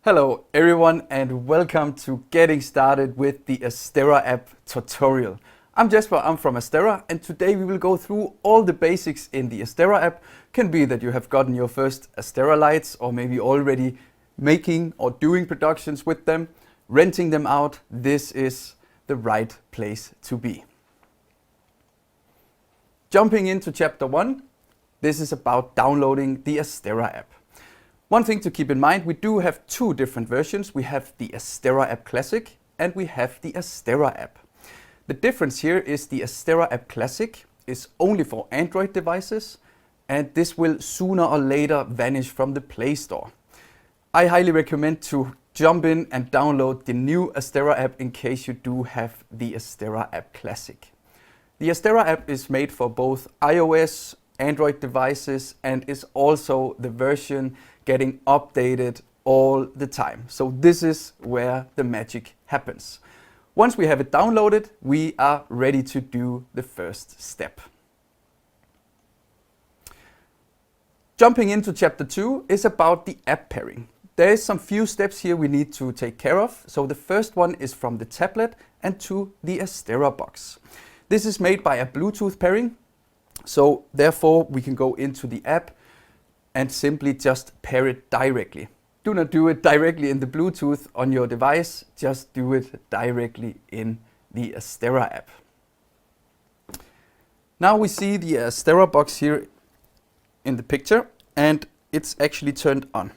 Hello everyone and welcome to getting started with the AsteraApp tutorial. I'm Jesper, I'm from Astera, and today we will go through all the basics in the AsteraApp. Can be that you have gotten your first Astera lights or maybe already making or doing productions with them, renting them out. This is the right place to be. Jumping into chapter 1, this is about downloading the AsteraApp. One thing to keep in mind, we do have two different versions. We have the AsteraApp Classic and we have the AsteraApp. The difference here is the AsteraApp Classic is only for Android devices, and this will sooner or later vanish from the Play Store. I highly recommend to jump in and download the new AsteraApp in case you do have the AsteraApp Classic. The AsteraApp is made for both iOS, Android devices, and is also the version getting updated all the time. So this is where the magic happens. Once we have it downloaded, we are ready to do the first step. Jumping into chapter 2 is about the app pairing. There is some few steps here we need to take care of. So the first one is from the tablet and to the Astera box. This is made by a Bluetooth pairing. So therefore we can go into the app and simply just pair it directly. Do not do it directly in the Bluetooth on your device, just do it directly in the Astera app. Now we see the Astera box here in the picture, and it's actually turned on.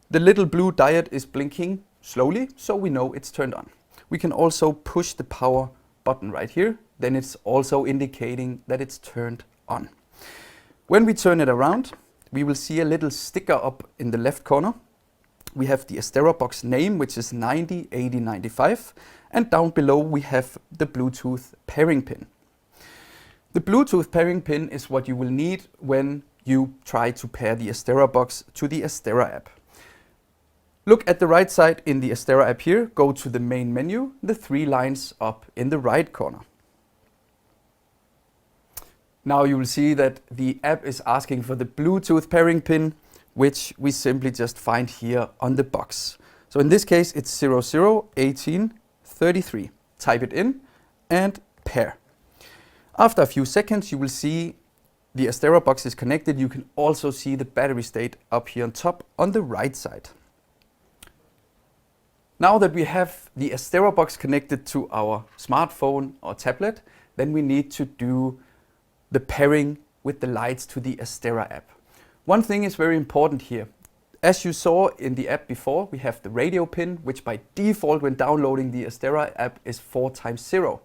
The little blue diode is blinking slowly, so we know it's turned on. We can also push the power button right here, then it's also indicating that it's turned on. When we turn it around, we will see a little sticker up in the left corner. We have the Astera box name, which is 908095, and down below we have the Bluetooth pairing pin. The Bluetooth pairing pin is what you will need when you try to pair the Astera box to the Astera app. Look at the right side in the Astera app here, go to the main menu, the three lines up in the right corner. Now you will see that the app is asking for the Bluetooth pairing pin, which we simply just find here on the box. So in this case, it's 001833. Type it in and pair. After a few seconds, you will see the Astera box is connected. You can also see the battery state up here on top on the right side. Now that we have the Astera box connected to our smartphone or tablet, then we need to do the pairing with the lights to the Astera app. One thing is very important here. As you saw in the app before, we have the radio pin, which by default when downloading the Astera app is 4x0.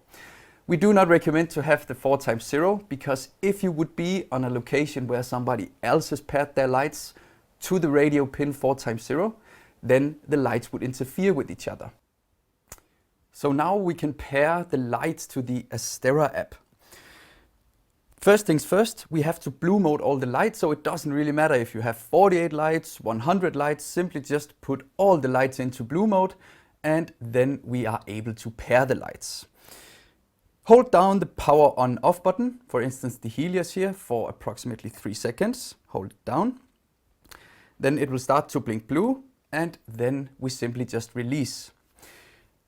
We do not recommend to have the 4x0 because if you would be on a location where somebody else has paired their lights to the radio pin 4x0, then the lights would interfere with each other. So now we can pair the lights to the Astera app. First things first, we have to blue mode all the lights, so it doesn't really matter if you have 48 lights, 100 lights, simply just put all the lights into blue mode and then we are able to pair the lights. Hold down the power on off button, for instance the Helios here, for approximately 3 seconds. Hold it down. Then it will start to blink blue and then we simply just release.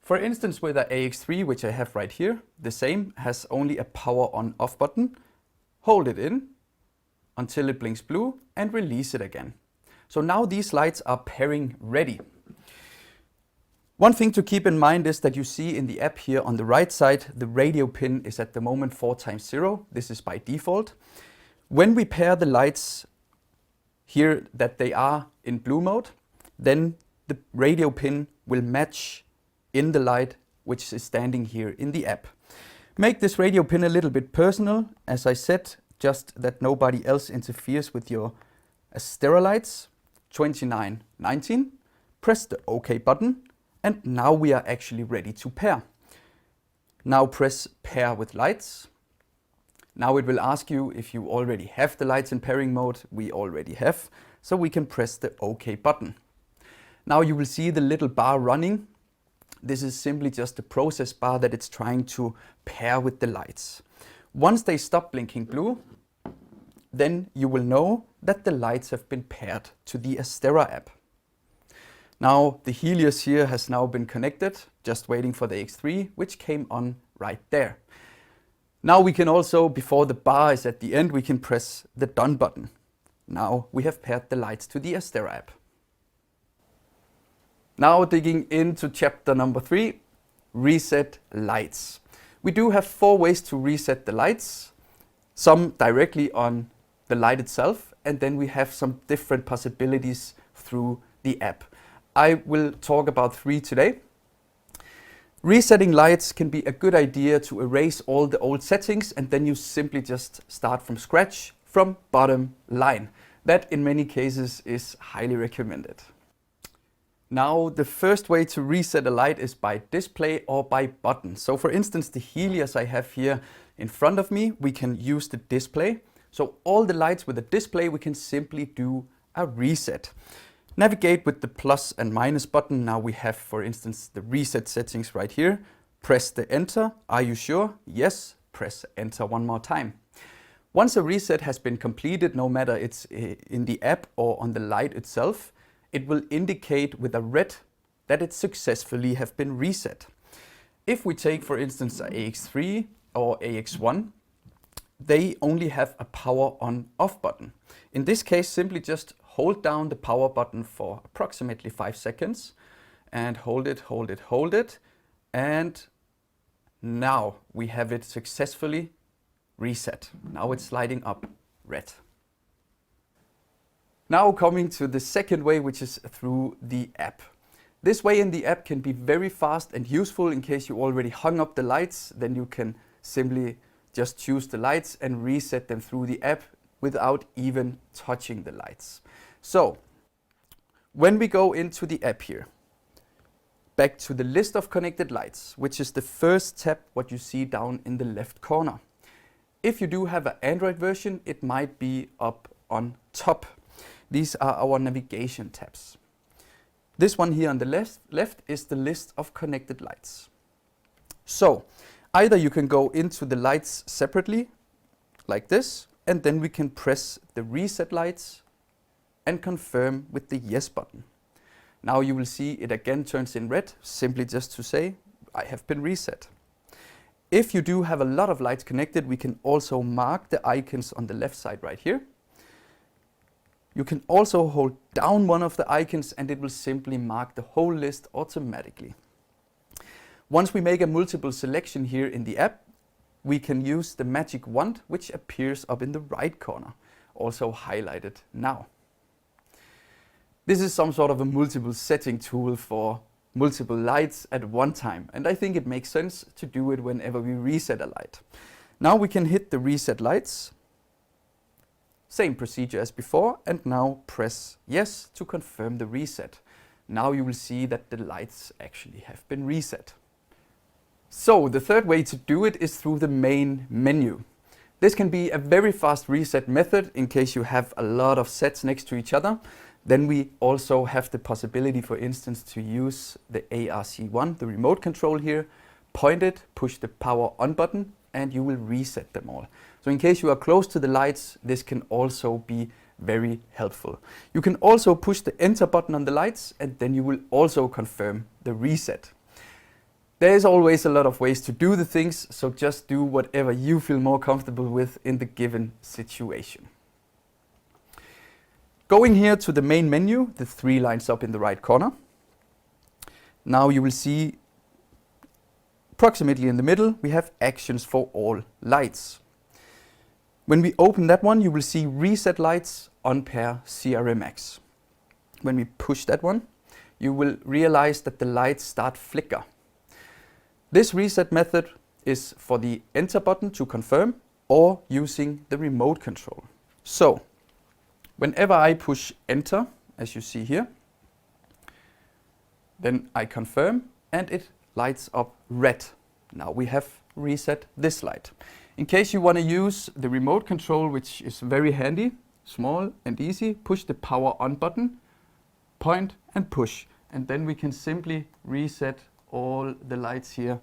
For instance with the AX3, which I have right here, the same, has only a power on off button. Hold it in until it blinks blue and release it again. So now these lights are pairing ready. One thing to keep in mind is that you see in the app here on the right side, the radio pin is at the moment 4x0. This is by default. When we pair the lights here that they are in blue mode, then the radio pin will match in the light which is standing here in the app. Make this radio pin a little bit personal, as I said, just that nobody else interferes with your Astera lights. 2919. Press the OK button and now we are actually ready to pair. Now press pair with lights. Now it will ask you if you already have the lights in pairing mode. We already have, so we can press the OK button. Now you will see the little bar running. This is simply just the process bar that it's trying to pair with the lights. Once they stop blinking blue, then you will know that the lights have been paired to the Astera app. Now the Helios here has now been connected, just waiting for the X3, which came on right there. Now we can also, before the bar is at the end, we can press the done button. Now we have paired the lights to the AsteraApp. Now digging into chapter number 3, reset lights. We do have 4 ways to reset the lights, some directly on the light itself, and then we have some different possibilities through the app. I will talk about 3 today. Resetting lights can be a good idea to erase all the old settings and then you simply just start from scratch from bottom line. That in many cases is highly recommended. Now the first way to reset a light is by display or by button. So for instance the Helios I have here in front of me, we can use the display. So all the lights with a display we can simply do a reset. Navigate with the plus and minus button. Now we have, for instance, the reset settings right here. Press the enter. Are you sure? Yes. Press enter one more time. Once a reset has been completed, no matter it's in the app or on the light itself, it will indicate with a red that it successfully have been reset. If we take, for instance, a AX3 or AX1, they only have a power on off button. In this case, simply just hold down the power button for approximately 5 seconds and hold it, and now we have it successfully reset. Now it's lighting up red. Now coming to the second way, which is through the app. This way in the app can be very fast and useful. In case you already hung up the lights, then you can simply just choose the lights and reset them through the app without even touching the lights. So when we go into the app here, back to the list of connected lights, which is the first tab what you see down in the left corner. If you do have an Android version, it might be up on top. These are our navigation tabs. This one here on the left is the list of connected lights. So either you can go into the lights separately, like this, and then we can press the reset lights and confirm with the yes button. Now you will see it again turns in red, simply just to say, I have been reset. If you do have a lot of lights connected, we can also mark the icons on the left side right here. You can also hold down one of the icons and it will simply mark the whole list automatically. Once we make a multiple selection here in the app, we can use the magic wand which appears up in the right corner, also highlighted now. This is some sort of a multiple setting tool for multiple lights at one time, and I think it makes sense to do it whenever we reset a light. Now we can hit the reset lights, same procedure as before, and now press yes to confirm the reset. Now you will see that the lights actually have been reset. So the third way to do it is through the main menu. This can be a very fast reset method in case you have a lot of sets next to each other. Then we also have the possibility, for instance, to use the ARC1, the remote control here, point it, push the power on button, and you will reset them all. So in case you are close to the lights, this can also be very helpful. You can also push the enter button on the lights, and then you will also confirm the reset. There is always a lot of ways to do the things, so just do whatever you feel more comfortable with in the given situation. Going here to the main menu, the 3 lines up in the right corner. Now you will see approximately in the middle, we have actions for all lights. When we open that one, you will see reset lights on pair CRMX. When we push that one, you will realize that the lights start flicker. This reset method is for the enter button to confirm or using the remote control. So whenever I push enter, as you see here, then I confirm and it lights up red. Now we have reset this light. In case you want to use the remote control, which is very handy, small and easy, push the power on button, point and push, and then we can simply reset all the lights here.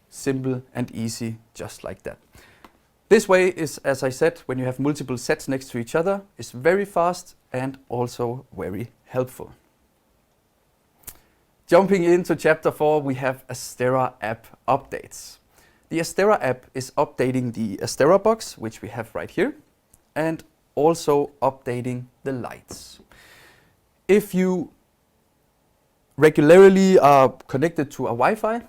Simple and easy, just like that. This way is, as I said, when you have multiple sets next to each other, is very fast and also very helpful. Jumping into chapter 4, we have AsteraApp updates. The AsteraApp is updating the Astera box, which we have right here, and also updating the lights. If you regularly are connected to a Wi-Fi,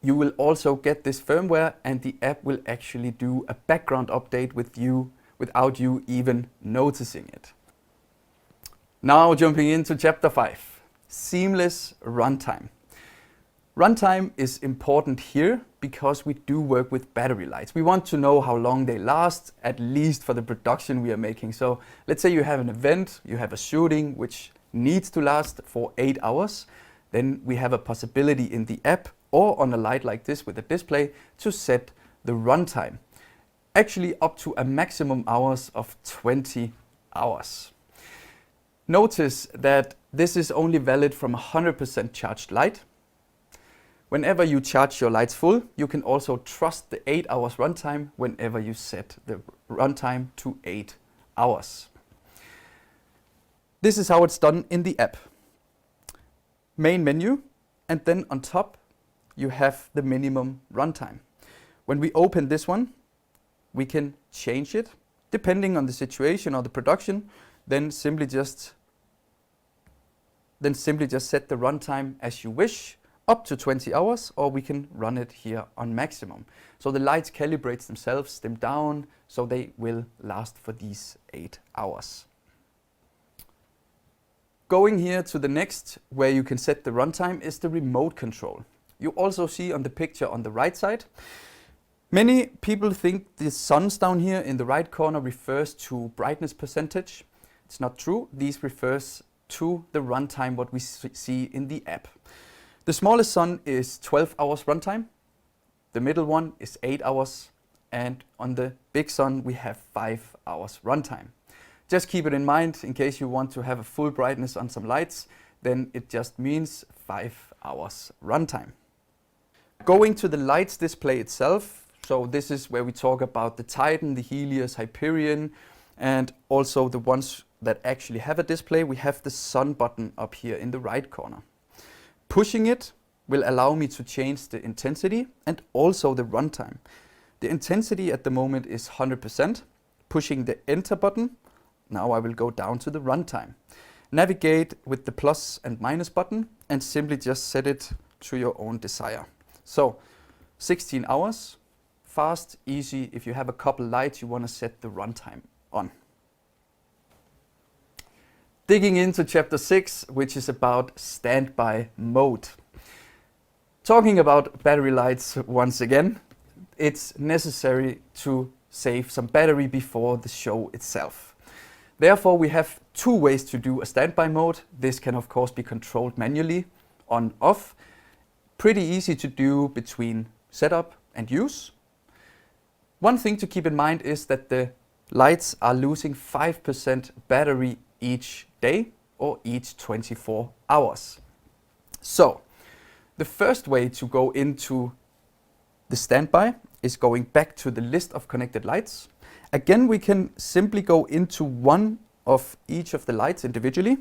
you will also get this firmware, and the app will actually do a background update without you even noticing it. Now jumping into chapter 5, seamless runtime. Runtime is important here because we do work with battery lights. We want to know how long they last, at least for the production we are making. So let's say you have an event, you have a shooting which needs to last for 8 hours. Then we have a possibility in the app or on a light like this with a display to set the runtime. Actually up to a maximum hours of 20 hours. Notice that this is only valid from a 100% charged light. Whenever you charge your lights full, you can also trust the 8 hours runtime whenever you set the runtime to 8 hours. This is how it's done in the app. Main menu, and then on top you have the minimum runtime. When we open this one, we can change it depending on the situation or the production, then simply just set the runtime as you wish, up to 20 hours, or we can run it here on maximum. So the lights calibrate themselves, dim down, so they will last for these 8 hours. Going here to the next, where you can set the runtime, is the remote control. You also see on the picture on the right side, many people think the suns down here in the right corner refers to brightness percentage. It's not true. These refers to the runtime, what we see in the app. The smallest sun is 12 hours runtime, the middle one is 8 hours, and on the big sun we have 5 hours runtime. Just keep it in mind in case you want to have a full brightness on some lights, then it just means 5 hours runtime. Going to the lights display itself, so this is where we talk about the Titan, the Helios, Hyperion, and also the ones that actually have a display. We have the sun button up here in the right corner. Pushing it will allow me to change the intensity and also the runtime. The intensity at the moment is 100%. Pushing the enter button, now I will go down to the runtime. Navigate with the plus and minus button and simply just set it to your own desire. So 16 hours, fast, easy. If you have a couple lights you want to set the runtime on. Digging into chapter 6, which is about standby mode. Talking about battery lights once again, it's necessary to save some battery before the show itself. Therefore, we have 2 ways to do a standby mode. This can of course be controlled manually, on, off. Pretty easy to do between setup and use. One thing to keep in mind is that the lights are losing 5% battery each day or each 24 hours. So the first way to go into the standby is going back to the list of connected lights. Again, we can simply go into one of each of the lights individually,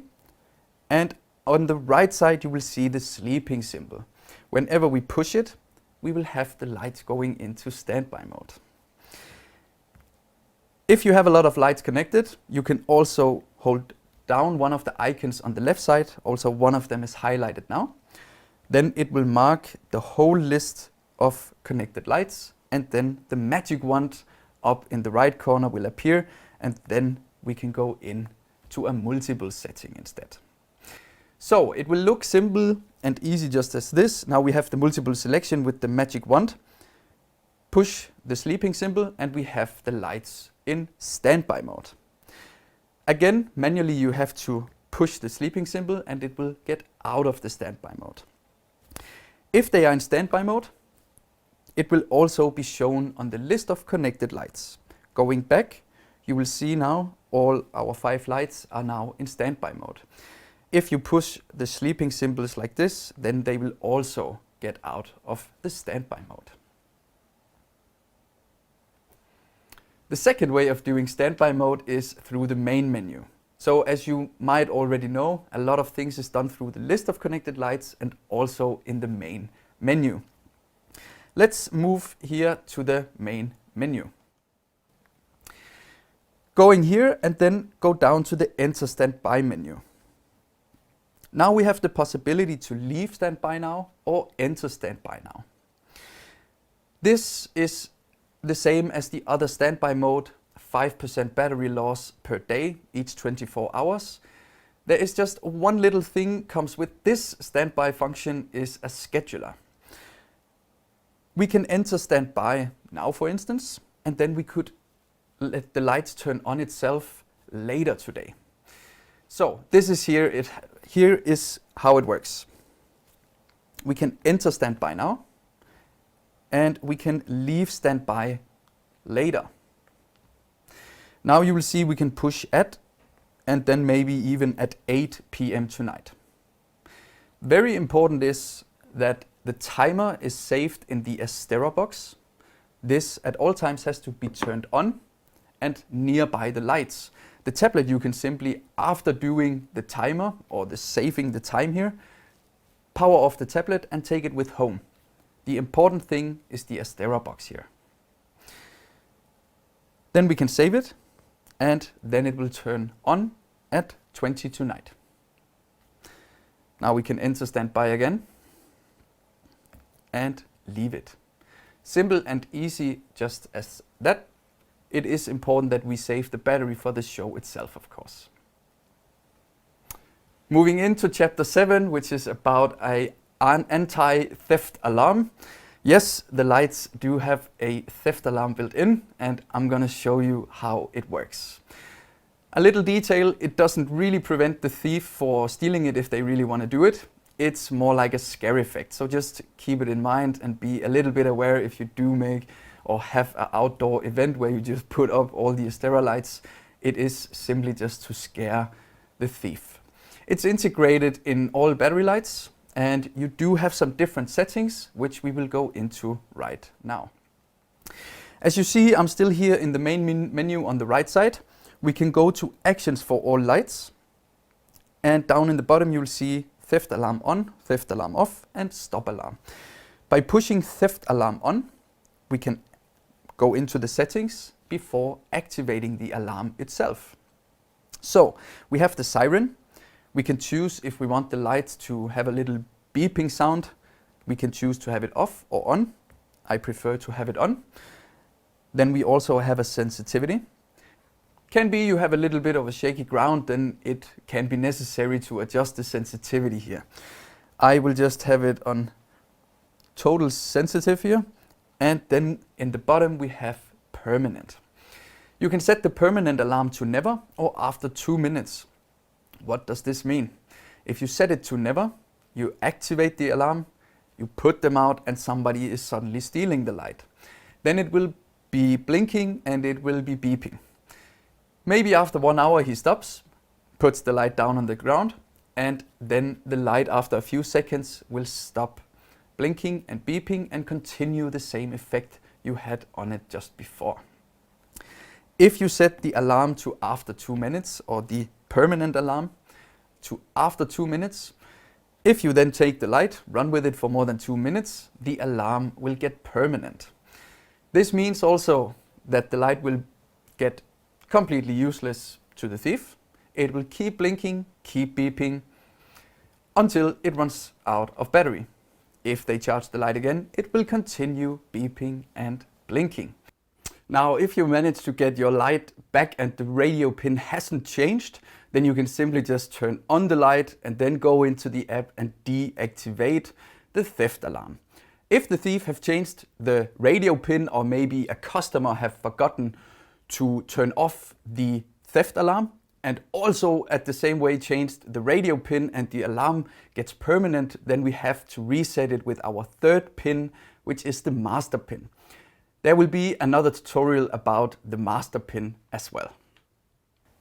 and on the right side you will see the sleeping symbol. Whenever we push it, we will have the lights going into standby mode. If you have a lot of lights connected, you can also hold down one of the icons on the left side. Also one of them is highlighted now. Then it will mark the whole list of connected lights, and then the magic wand up in the right corner will appear, and then we can go in to a multiple setting instead. So it will look simple and easy just as this. Now we have the multiple selection with the magic wand. Push the sleeping symbol and we have the lights in standby mode. Again, manually you have to push the sleeping symbol and it will get out of the standby mode. If they are in standby mode, it will also be shown on the list of connected lights. Going back, you will see now all our 5 lights are now in standby mode. If you push the sleeping symbols like this, then they will also get out of the standby mode. The second way of doing standby mode is through the main menu. So as you might already know, a lot of things is done through the list of connected lights and also in the main menu. Let's move here to the main menu. Going here and then go down to the Enter Standby menu. Now we have the possibility to leave standby now or enter standby now. This is the same as the other standby mode, 5% battery loss per day, each 24 hours. There is just one little thing comes with this standby function is a scheduler. We can enter standby now, for instance, and then we could let the lights turn on itself later today. So this is here, here is how it works. We can enter standby now and we can leave standby later. Now you will see we can push at and then maybe even at 8 p.m. tonight. Very important is that the timer is saved in the Astera box. This at all times has to be turned on and nearby the lights. The tablet you can simply, after doing the timer or the saving the time here, power off the tablet and take it with home. The important thing is the Astera box here. Then we can save it and then it will turn on at 20 tonight. Now we can enter standby again and leave it. Simple and easy, just as that. It is important that we save the battery for the show itself, of course. Moving into chapter 7, which is about an anti-theft alarm. Yes, the lights do have a theft alarm built in, and I'm gonna show you how it works. A little detail, it doesn't really prevent the thief for stealing it if they really want to do it. It's more like a scare effect, so just keep it in mind and be a little bit aware if you do make or have an outdoor event where you just put up all the Astera lights. It is simply just to scare the thief. It's integrated in all battery lights and you do have some different settings which we will go into right now. As you see, I'm still here in the main menu on the right side. We can go to actions for all lights and down in the bottom you'll see theft alarm on, theft alarm off and stop alarm. By pushing theft alarm on, we can go into the settings before activating the alarm itself. So we have the siren. We can choose if we want the lights to have a little beeping sound. We can choose to have it off or on. I prefer to have it on. Then we also have a sensitivity. Can be you have a little bit of a shaky ground, then it can be necessary to adjust the sensitivity here. I will just have it on total sensitive here. And then in the bottom we have permanent. You can set the permanent alarm to never or after 2 minutes. What does this mean? If you set it to never, you activate the alarm, you put them out and somebody is suddenly stealing the light. Then it will be blinking and it will be beeping. Maybe after 1 hour he stops, puts the light down on the ground and then the light after a few seconds will stop blinking and beeping and continue the same effect you had on it just before. If you set the alarm to after 2 minutes or the permanent alarm to after 2 minutes, if you then take the light, run with it for more than 2 minutes, the alarm will get permanent. This means also that the light will get completely useless to the thief. It will keep blinking, keep beeping until it runs out of battery. If they charge the light again, it will continue beeping and blinking. Now, if you manage to get your light back and the radio pin hasn't changed, then you can simply just turn on the light and then go into the app and deactivate the theft alarm. If the thief have changed the radio pin or maybe a customer have forgotten to turn off the theft alarm, and also at the same way changed the radio pin and the alarm gets permanent, then we have to reset it with our third pin, which is the master pin. There will be another tutorial about the master pin as well.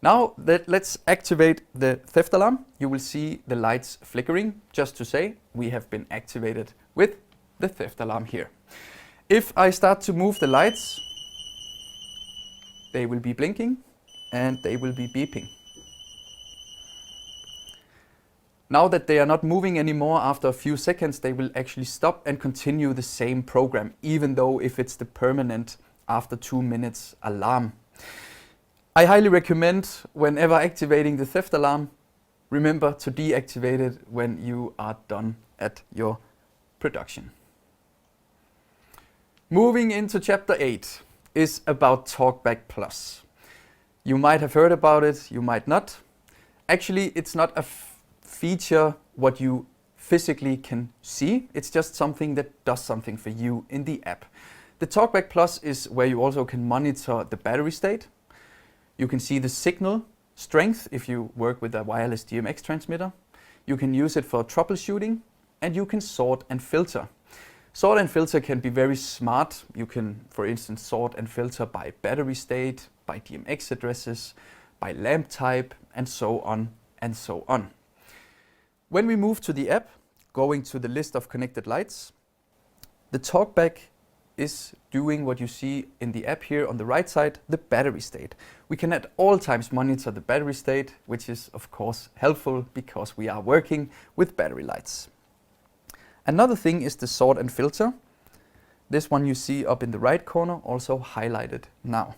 Now let's activate the theft alarm. You will see the lights flickering, just to say we have been activated with the theft alarm here. If I start to move the lights, they will be blinking and they will be beeping. Now that they are not moving anymore, after a few seconds they will actually stop and continue the same program, even though if it's the permanent after 2 minutes alarm. I highly recommend, whenever activating the theft alarm, remember to deactivate it when you are done at your production. Moving into chapter 8 is about Talkback Plus. You might have heard about it, you might not. Actually, it's not a feature what you physically can see. It's just something that does something for you in the app. The Talkback Plus is where you also can monitor the battery state. You can see the signal strength if you work with a wireless DMX transmitter. You can use it for troubleshooting, and you can sort and filter. Sort and filter can be very smart. You can, for instance, sort and filter by battery state, by DMX addresses, by lamp type, and so on and so on. When we move to the app, going to the list of connected lights, the Talkback is doing what you see in the app here on the right side, the battery state. We can at all times monitor the battery state, which is of course helpful because we are working with battery lights. Another thing is the sort and filter. This one you see up in the right corner, also highlighted now.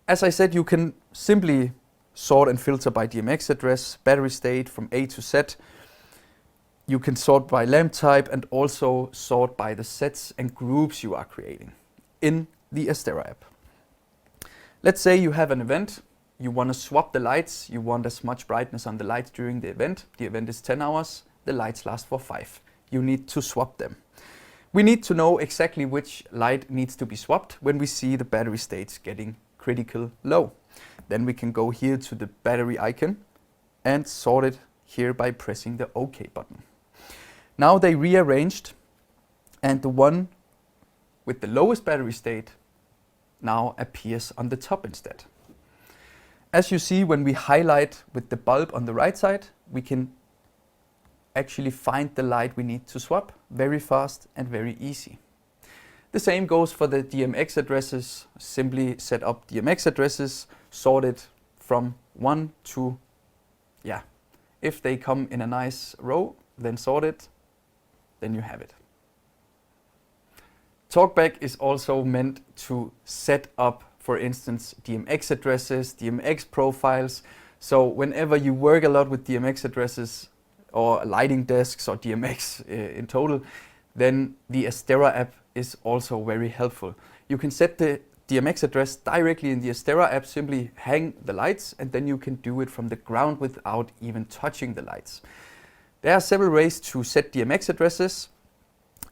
As I said, you can simply sort and filter by DMX address, battery state from A to Z. You can sort by lamp type and also sort by the sets and groups you are creating in the AsteraApp. Let's say you have an event, you want to swap the lights, you want as much brightness on the lights during the event. The event is 10 hours, the lights last for 5. You need to swap them. We need to know exactly which light needs to be swapped when we see the battery states getting critical low. Then we can go here to the battery icon and sort it here by pressing the OK button. Now they rearranged, and the one with the lowest battery state now appears on the top instead. As you see, when we highlight with the bulb on the right side, we can actually find the light we need to swap very fast and very easy. The same goes for the DMX addresses. Simply set up DMX addresses, sort it from 1 to, if they come in a nice row, then sort it, then you have it. Talkback is also meant to set up, for instance, DMX addresses, DMX profiles. So whenever you work a lot with DMX addresses or lighting desks or DMX in total, then the AsteraApp is also very helpful. You can set the DMX address directly in the AsteraApp, simply hang the lights, and then you can do it from the ground without even touching the lights. There are several ways to set DMX addresses,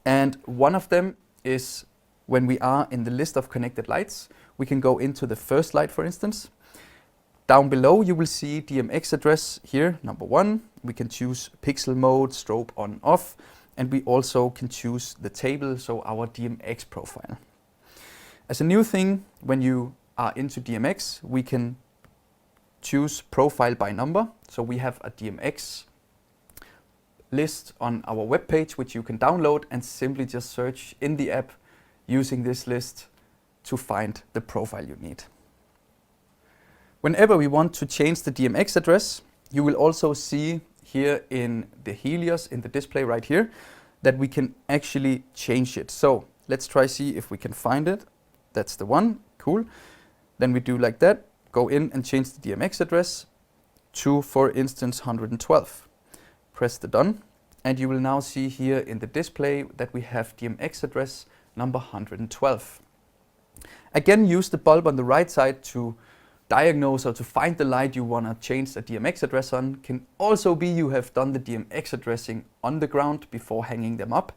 and one of them is when we are in the list of connected lights, we can go into the first light, for instance. Down below you will see DMX address here, number 1. We can choose pixel mode, strobe on off, and we also can choose the table, so our DMX profile. As a new thing, when you are into DMX, we can choose profile by number. So we have a DMX list on our web page, which you can download and simply just search in the app using this list to find the profile you need. Whenever we want to change the DMX address, you will also see here in the Helios, in the display right here, that we can actually change it. So let's try see if we can find it. That's the one, cool. Then we do like that, go in and change the DMX address to, for instance, 112. Press the done, and you will now see here in the display that we have DMX address number 112. Again, use the bulb on the right side to diagnose or to find the light you want to change the DMX address on. Can also be you have done the DMX addressing on the ground before hanging them up.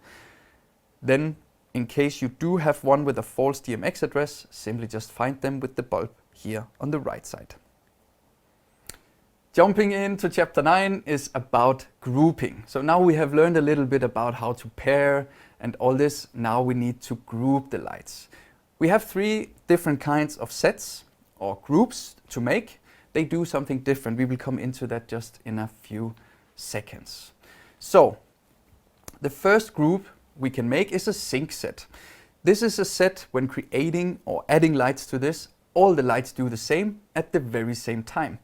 Then, in case you do have one with a false DMX address, simply just find them with the bulb here on the right side. Jumping into chapter 9 is about grouping. So now we have learned a little bit about how to pair and all this. Now we need to group the lights. We have 3 different kinds of sets or groups to make. They do something different. We will come into that just in a few seconds. So the first group we can make is a sync set. This is a set when creating or adding lights to this, all the lights do the same at the very same time.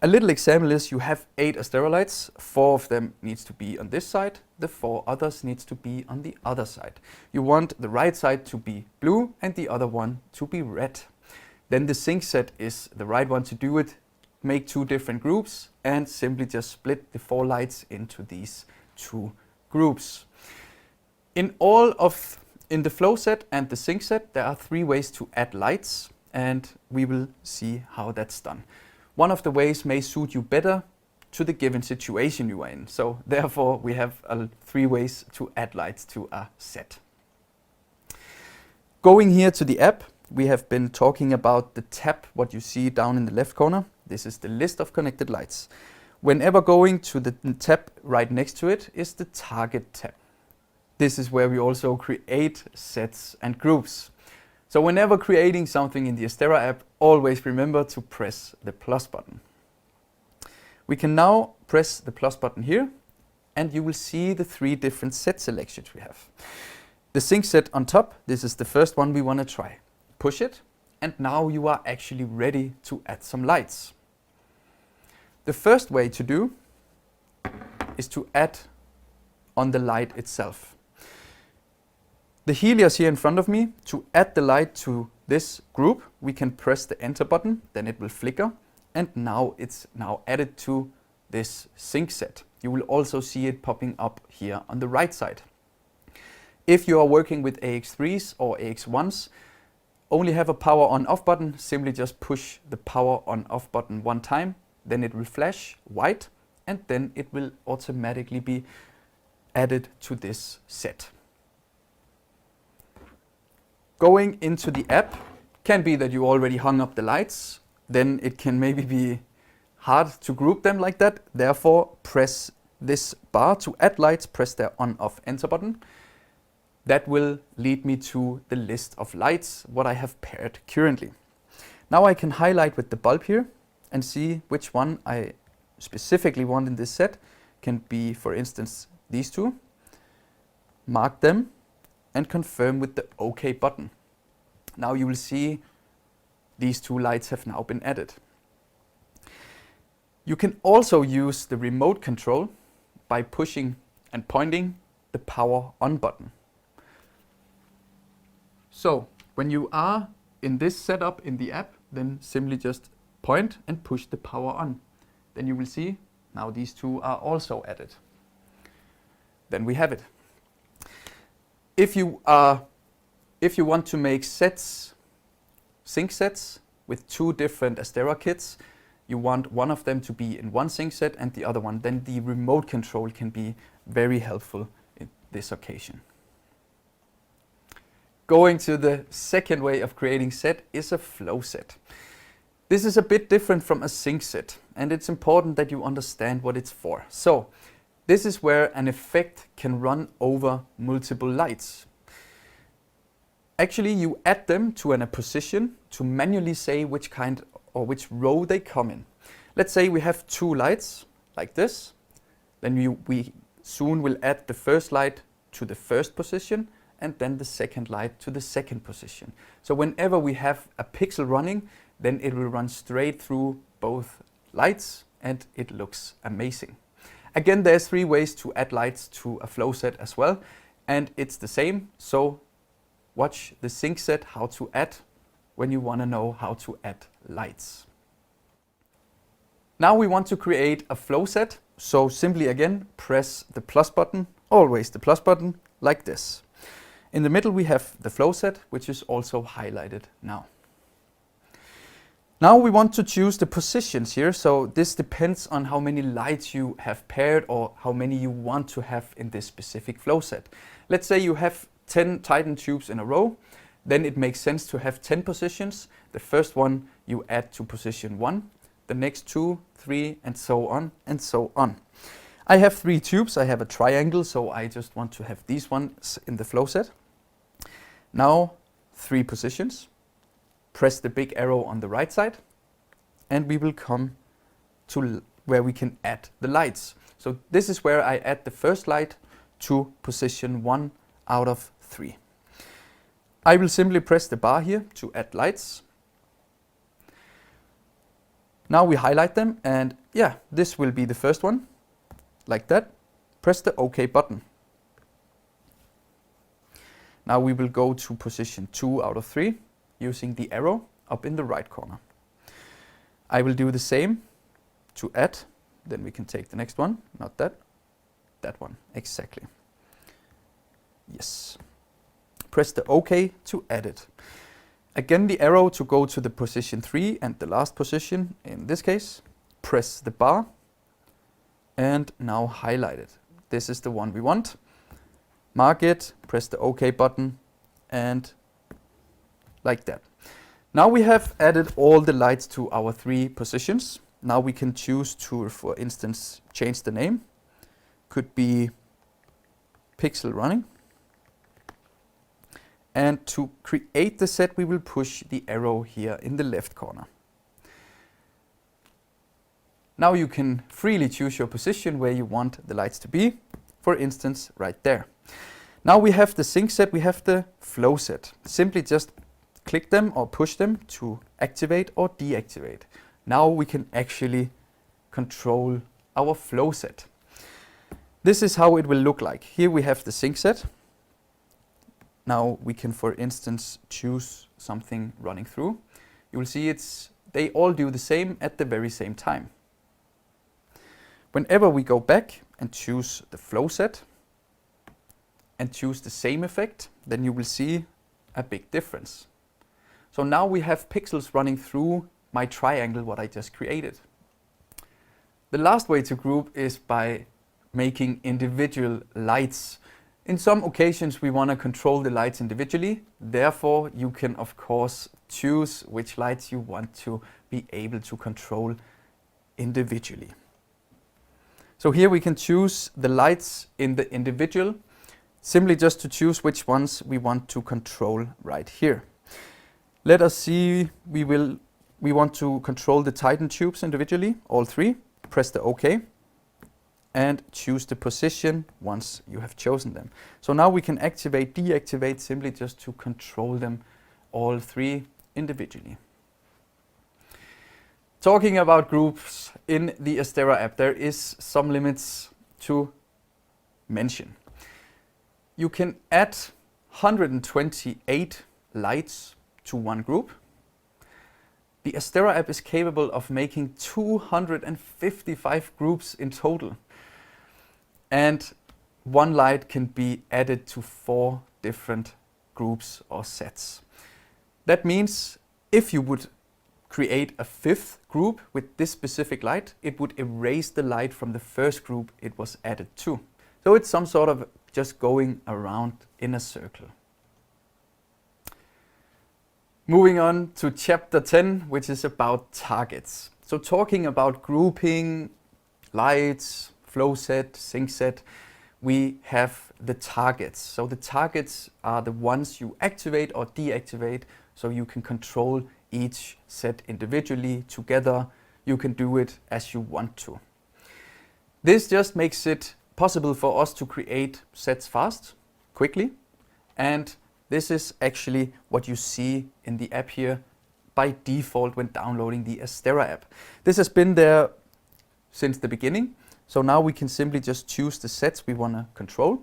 A little example is you have 8 Astera lights, 4 of them needs to be on this side, the 4 others needs to be on the other side. You want the right side to be blue and the other one to be red. Then the sync set is the right one to do it. Make 2 different groups and simply just split the 4 lights into these 2 groups. In the flow set and the sync set, there are 3 ways to add lights, and we will see how that's done. One of the ways may suit you better to the given situation you are in. So therefore we have 3 ways to add lights to a set. Going here to the app, we have been talking about the tab, what you see down in the left corner. This is the list of connected lights. Whenever going to the tab right next to it is the target tab. This is where we also create sets and groups. So whenever creating something in the Astera app, always remember to press the plus button. We can now press the plus button here, and you will see the 3 different set selections we have. The sync set on top, this is the first one we want to try. Push it, and now you are actually ready to add some lights. The first way to do is to add on the light itself. The helios here in front of me, to add the light to this group, we can press the enter button, then it will flicker, and now it's added to this sync set. You will also see it popping up here on the right side. If you are working with AX3s or AX1s, only have a power on off button, simply just push the power on off button 1 time, then it will flash white, and then it will automatically be added to this set. Going into the app, can be that you already hung up the lights, then it can maybe be hard to group them like that. Therefore, press this bar to add lights, press the on off enter button. That will lead me to the list of lights, what I have paired currently. Now I can highlight with the bulb here and see which one I specifically want in this set. Can be, for instance, these 2. Mark them and confirm with the OK button. Now you will see these 2 lights have now been added. You can also use the remote control by pushing and pointing the power on button. So when you are in this setup in the app, then simply just point and push the power on. Then you will see now these 2 are also added. Then we have it. If you want to make sets, sync sets with 2 different Astera kits, you want one of them to be in one sync set and the other one, then the remote control can be very helpful in this occasion. Going to the second way of creating set is a flow set. This is a bit different from a sync set, and it's important that you understand what it's for. So this is where an effect can run over multiple lights. Actually, you add them to a position to manually say which kind or which row they come in. Let's say we have 2 lights like this. Then we soon will add the first light to the first position and then the second light to the second position. So whenever we have a pixel running, then it will run straight through both lights and it looks amazing. Again, there's 3 ways to add lights to a flow set as well, and it's the same. So watch the sync set how to add when you want to know how to add lights. Now we want to create a flow set. So simply again, press the plus button, always the plus button, like this. In the middle we have the flow set, which is also highlighted now. Now we want to choose the positions here. So this depends on how many lights you have paired or how many you want to have in this specific flow set. Let's say you have 10 Titan tubes in a row, then it makes sense to have 10 positions. The first one you add to position 1, the next 2, 3, and so on and so on. I have 3 tubes, I have a triangle, so I just want to have these ones in the flow set. Now 3 positions, press the big arrow on the right side, and we will come to where we can add the lights. So this is where I add the first light to position 1 out of 3. I will simply press the bar here to add lights. Now we highlight them, and yeah, this will be the first one, like that. Press the OK button. Now we will go to position 2 out of 3 using the arrow up in the right corner. I will do the same to add, then we can take the next one, not that, that one, exactly. Yes. Press the OK to add it. Again the arrow to go to the position 3 and the last position, in this case, press the bar and now highlight it. This is the one we want. Mark it, press the OK button, and like that. Now we have added all the lights to our 3 positions. Now we can choose to, for instance, change the name. Could be pixel running. And to create the set, we will push the arrow here in the left corner. Now you can freely choose your position where you want the lights to be. For instance, right there. Now we have the sync set, we have the flow set. Simply just click them or push them to activate or deactivate. Now we can actually control our flow set. This is how it will look like. Here we have the sync set. Now we can, for instance, choose something running through. You will see they all do the same at the very same time. Whenever we go back and choose the flow set and choose the same effect, then you will see a big difference. So now we have pixels running through my triangle, what I just created. The last way to group is by making individual lights. In some occasions we want to control the lights individually, therefore you can of course choose which lights you want to be able to control individually. So here we can choose the lights in the individual, simply just to choose which ones we want to control right here. Let us see, we want to control the Titan tubes individually, all 3. Press the OK and choose the position once you have chosen them. So now we can activate, deactivate, simply just to control them all 3 individually. Talking about groups in the AsteraApp, there is some limits to mention. You can add 128 lights to one group. The AsteraApp is capable of making 255 groups in total. And one light can be added to 4 different groups or sets. That means if you would create a 5th group with this specific light, it would erase the light from the first group it was added to. So it's some sort of just going around in a circle. Moving on to chapter 10, which is about targets. So talking about grouping, lights, flow set, sync set, we have the targets. So the targets are the ones you activate or deactivate, so you can control each set individually. Together you can do it as you want to. This just makes it possible for us to create sets fast, quickly, and this is actually what you see in the app here by default when downloading the AsteraApp. This has been there since the beginning, so now we can simply just choose the sets we want to control.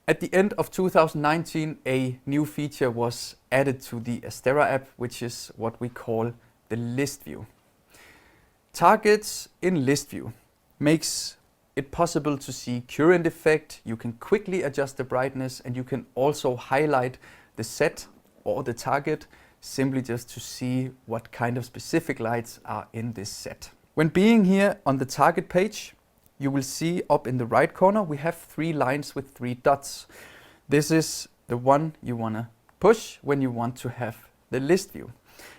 At the end of 2019, a new feature was added to the AsteraApp, which is what we call the list view. Targets in list view makes it possible to see current effect. You can quickly adjust the brightness, and you can also highlight the set or the target, simply just to see what kind of specific lights are in this set. When being here on the target page, you will see up in the right corner we have 3 lines with 3 dots. This is the one you want to push when you want to have the list view.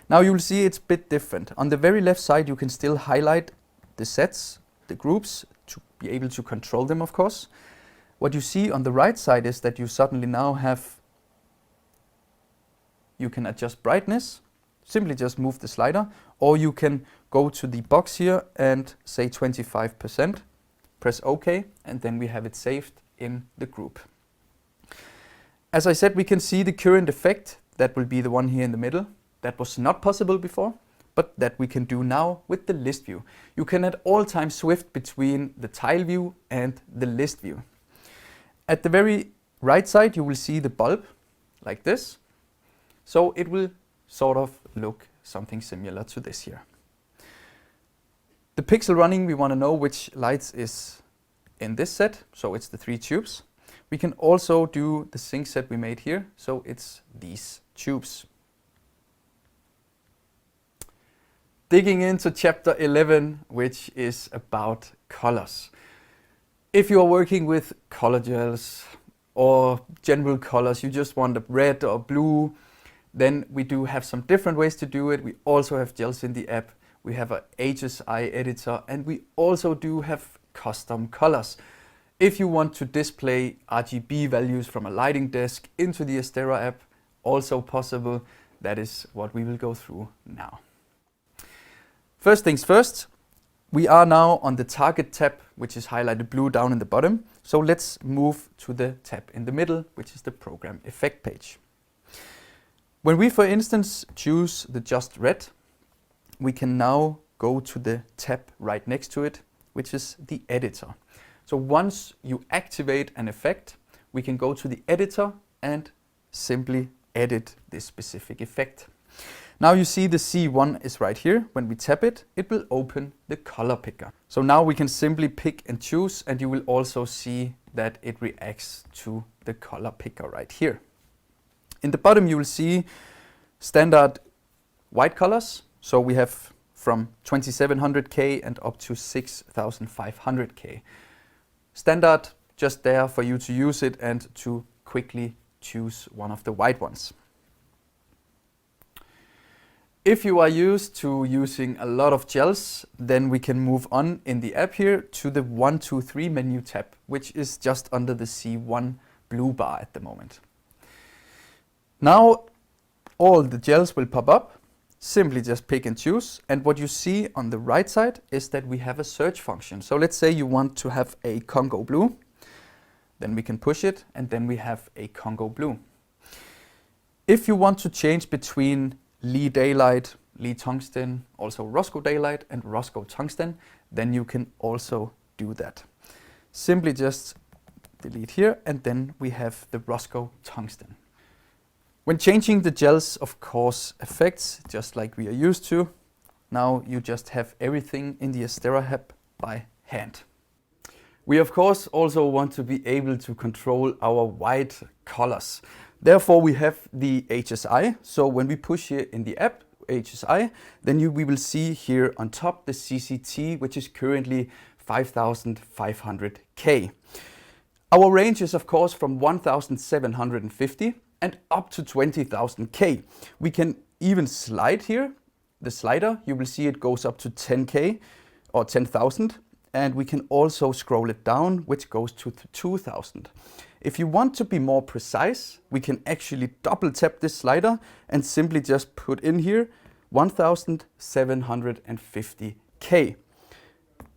Now you will see it's a bit different. On the very left side you can still highlight the sets, the groups, to be able to control them, of course. What you see on the right side is that you suddenly now have, you can adjust brightness, simply just move the slider, or you can go to the box here and say 25%, press OK, and then we have it saved in the group. As I said, we can see the current effect. That will be the one here in the middle. That was not possible before, but that we can do now with the list view. You can at all times shift between the tile view and the list view. At the very right side, you will see the bulb like this. So it will sort of look something similar to this here. The pixel running, we want to know which lights is in this set. So it's the 3 tubes. We can also do the sync set we made here. So it's these tubes. Digging into chapter 11, which is about colors. If you are working with color gels or general colors, you just want a red or blue, then we do have some different ways to do it. We also have gels in the app. We have a HSI editor, and we also do have custom colors. If you want to display RGB values from a lighting desk into the Astera app, also possible. That is what we will go through now. First things first, we are now on the target tab, which is highlighted blue down in the bottom. So let's move to the tab in the middle, which is the program effect page. When we, for instance, choose the just red, we can now go to the tab right next to it, which is the editor. So once you activate an effect, we can go to the editor and simply edit this specific effect. Now you see the C1 is right here. When we tap it, it will open the color picker. So now we can simply pick and choose, and you will also see that it reacts to the color picker right here. In the bottom, you will see standard white colors. So we have from 2700K and up to 6500K. Standard, just there for you to use it and to quickly choose one of the white ones. If you are used to using a lot of gels, then we can move on in the app here to the 1, 2, 3 menu tab, which is just under the C1 blue bar at the moment. Now all the gels will pop up. Simply just pick and choose. And what you see on the right side is that we have a search function. So let's say you want to have a Congo blue. Then we can push it, and then we have a Congo blue. If you want to change between Lee Daylight, Lee Tungsten, also Roscoe Daylight and Roscoe Tungsten, then you can also do that. Simply just delete here, and then we have the Roscoe Tungsten. When changing the gels, of course, effects, just like we are used to. Now you just have everything in the Astera app by hand. We of course also want to be able to control our white colors. Therefore we have the HSI. So when we push here in the app, HSI, then we will see here on top the CCT, which is currently 5500K. Our range is of course from 1750 and up to 20,000K. We can even slide here, the slider, you will see it goes up to 10K or 10,000, and we can also scroll it down, which goes to 2,000. If you want to be more precise, we can actually double tap this slider and simply just put in here 1750K.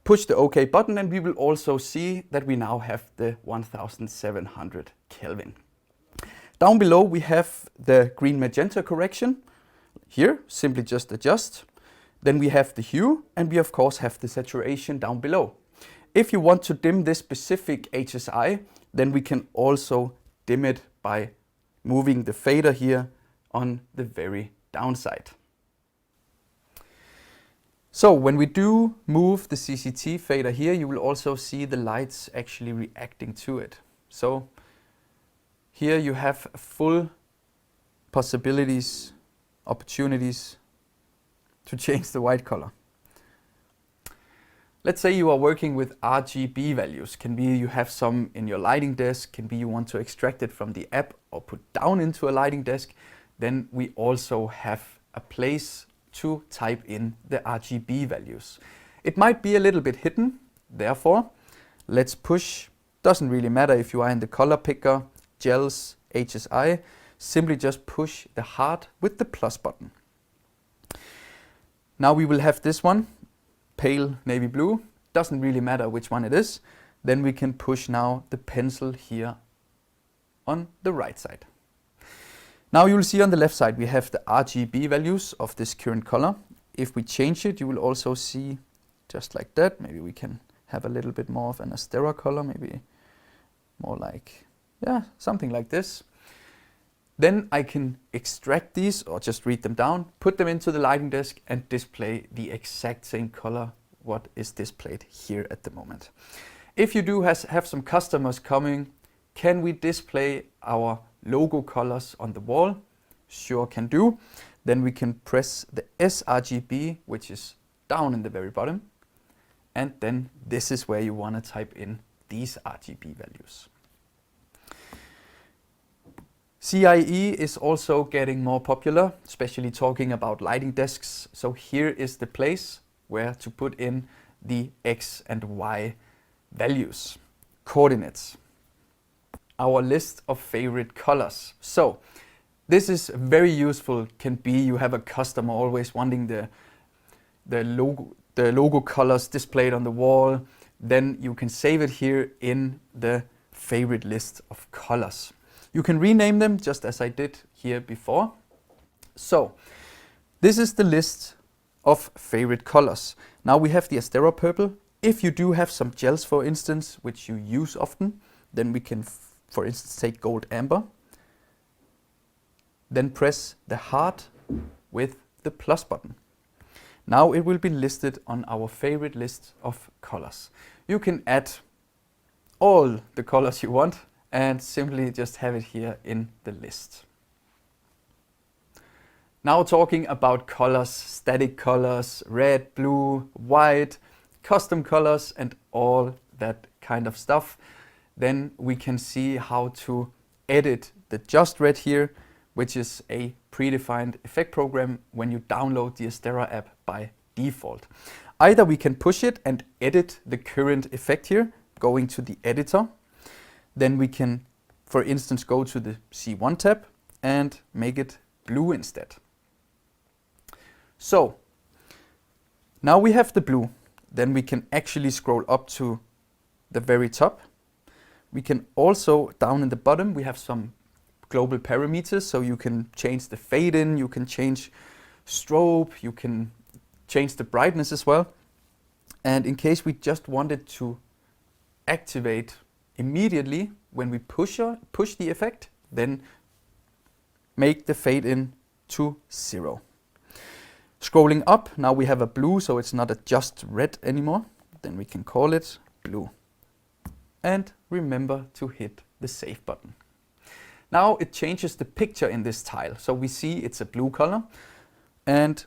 Push the OK button, and we will also see that we now have the 1700 Kelvin. Down below we have the green magenta correction. Here, simply just adjust. Then we have the hue, and we of course have the saturation down below. If you want to dim this specific HSI, then we can also dim it by moving the fader here on the very downside. So when we do move the CCT fader here, you will also see the lights actually reacting to it. So here you have full possibilities, opportunities to change the white color. Let's say you are working with RGB values. Can be you have some in your lighting desk, can be you want to extract it from the app or put down into a lighting desk. Then we also have a place to type in the RGB values. It might be a little bit hidden, therefore let's push. Doesn't really matter if you are in the color picker, gels, HSI, simply just push the heart with the plus button. Now we will have this one, pale navy blue, doesn't really matter which one it is. Then we can push now the pencil here on the right side. Now you will see on the left side we have the RGB values of this current color. if we change it, you will also see just like that. Maybe we can have a little bit more of an Astera color, maybe more like, yeah, something like this. Then I can extract these or just read them down, put them into the lighting desk and display the exact same color what is displayed here at the moment. If you do have some customers coming, can we display our logo colors on the wall? Sure can do. Then we can press the sRGB, which is down in the very bottom. And then this is where you want to type in these RGB values. CIE is also getting more popular, especially talking about lighting desks. So here is the place where to put in the X and Y values, coordinates, our list of favorite colors. So this is very useful. Can be you have a customer always wanting the logo colors displayed on the wall. Then you can save it here in the favorite list of colors. You can rename them just as I did here before. So this is the list of favorite colors. Now we have the Astera purple. If you do have some gels, for instance, which you use often, then we can, for instance, take gold amber. Then press the heart with the plus button. Now it will be listed on our favorite list of colors. You can add all the colors you want and simply just have it here in the list. Now talking about colors, static colors, red, blue, white, custom colors and all that kind of stuff. Then we can see how to edit the Just Red here, which is a predefined effect program when you download the Astera app by default. Either we can push it and edit the current effect here, going to the editor. Then we can, for instance, go to the C1 tab and make it blue instead. So now we have the blue. Then we can actually scroll up to the very top. We can also, down in the bottom, we have some global parameters. So you can change the fade in, you can change strobe, you can change the brightness as well. And in case we just wanted to activate immediately when we push the effect, then make the fade in to 0. Scrolling up, now we have a blue, so it's not a just red anymore. Then we can call it blue. And remember to hit the save button. Now it changes the picture in this tile. So we see it's a blue color, and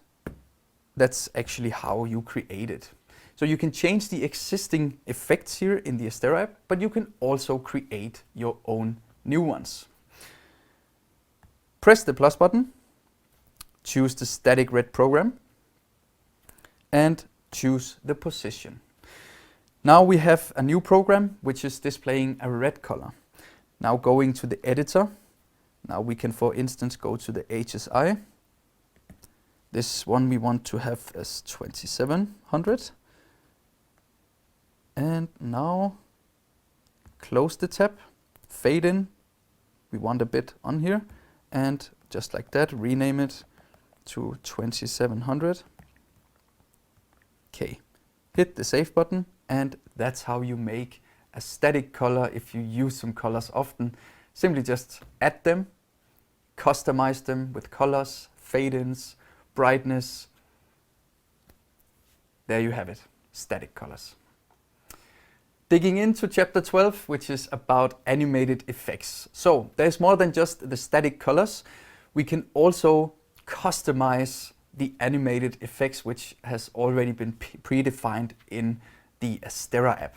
that's actually how you create it. So you can change the existing effects here in the Astera app, but you can also create your own new ones. Press the plus button, choose the static red program, and choose the position. Now we have a new program which is displaying a red color. Now going to the editor, now we can, for instance, go to the HSI. This one we want to have as 2700. And now close the tab, fade in, we want a bit on here, and just like that, rename it to 2700. Okay, hit the save button, and that's how you make a static color. If you use some colors often, simply just add them, customize them with colors, fade-ins, brightness. There you have it, static colors. Digging into chapter 12, which is about animated effects. So there's more than just the static colors. We can also customize the animated effects, which has already been predefined in the Astera app.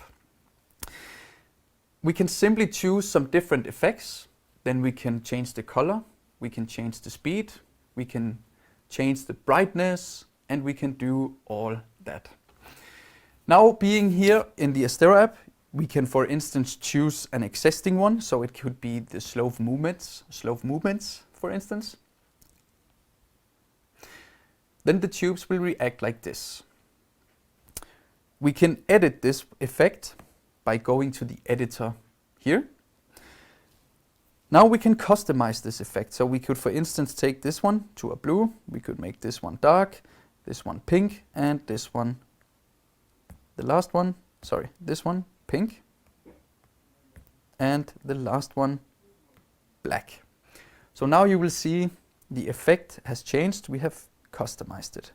We can simply choose some different effects. Then we can change the color, we can change the speed, we can change the brightness, and we can do all that. Now, being here in the Astera app, we can, for instance, choose an existing one. So it could be the slow movements, for instance. Then the tubes will react like this. We can edit this effect by going to the editor here. Now we can customize this effect. So we could, for instance, take this one to a blue. We could make this one dark, this one pink, and this one, the last one, sorry, this one pink, and the last one black. So now you will see the effect has changed. We have customized it.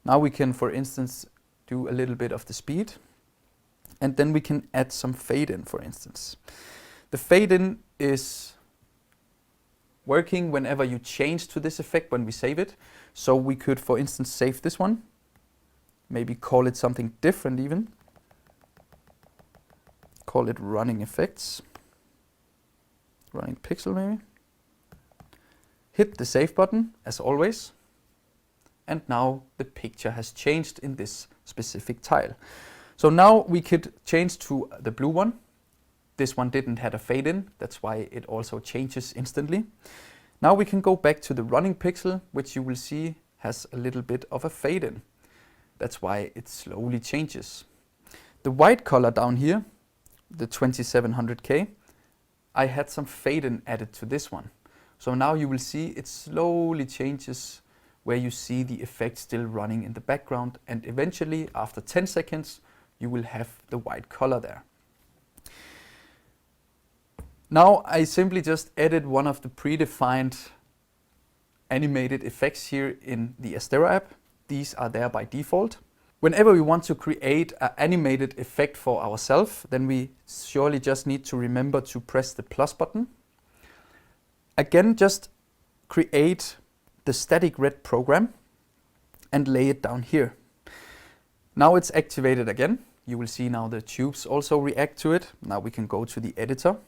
Now we can, for instance, do a little bit of the speed, and then we can add some fade in, for instance. The fade in is working whenever you change to this effect when we save it. So we could, for instance, save this one, maybe call it something different even. Call it running effects, running pixel maybe. Hit the save button as always. And now the picture has changed in this specific tile. So now we could change to the blue one. This one didn't have a fade in, that's why it also changes instantly. Now we can go back to the running pixel, which you will see has a little bit of a fade in. That's why it slowly changes. The white color down here, the 2700K, I had some fade in added to this one. So now you will see it slowly changes where you see the effect still running in the background, and eventually after 10 seconds you will have the white color there. Now I simply just added one of the predefined animated effects here in the AsteraApp. These are there by default. Whenever we want to create an animated effect for ourselves, then we surely just need to remember to press the plus button. Again, just create the static red program and lay it down here. Now it's activated again. You will see now the tubes also react to it. Now we can go to the editor.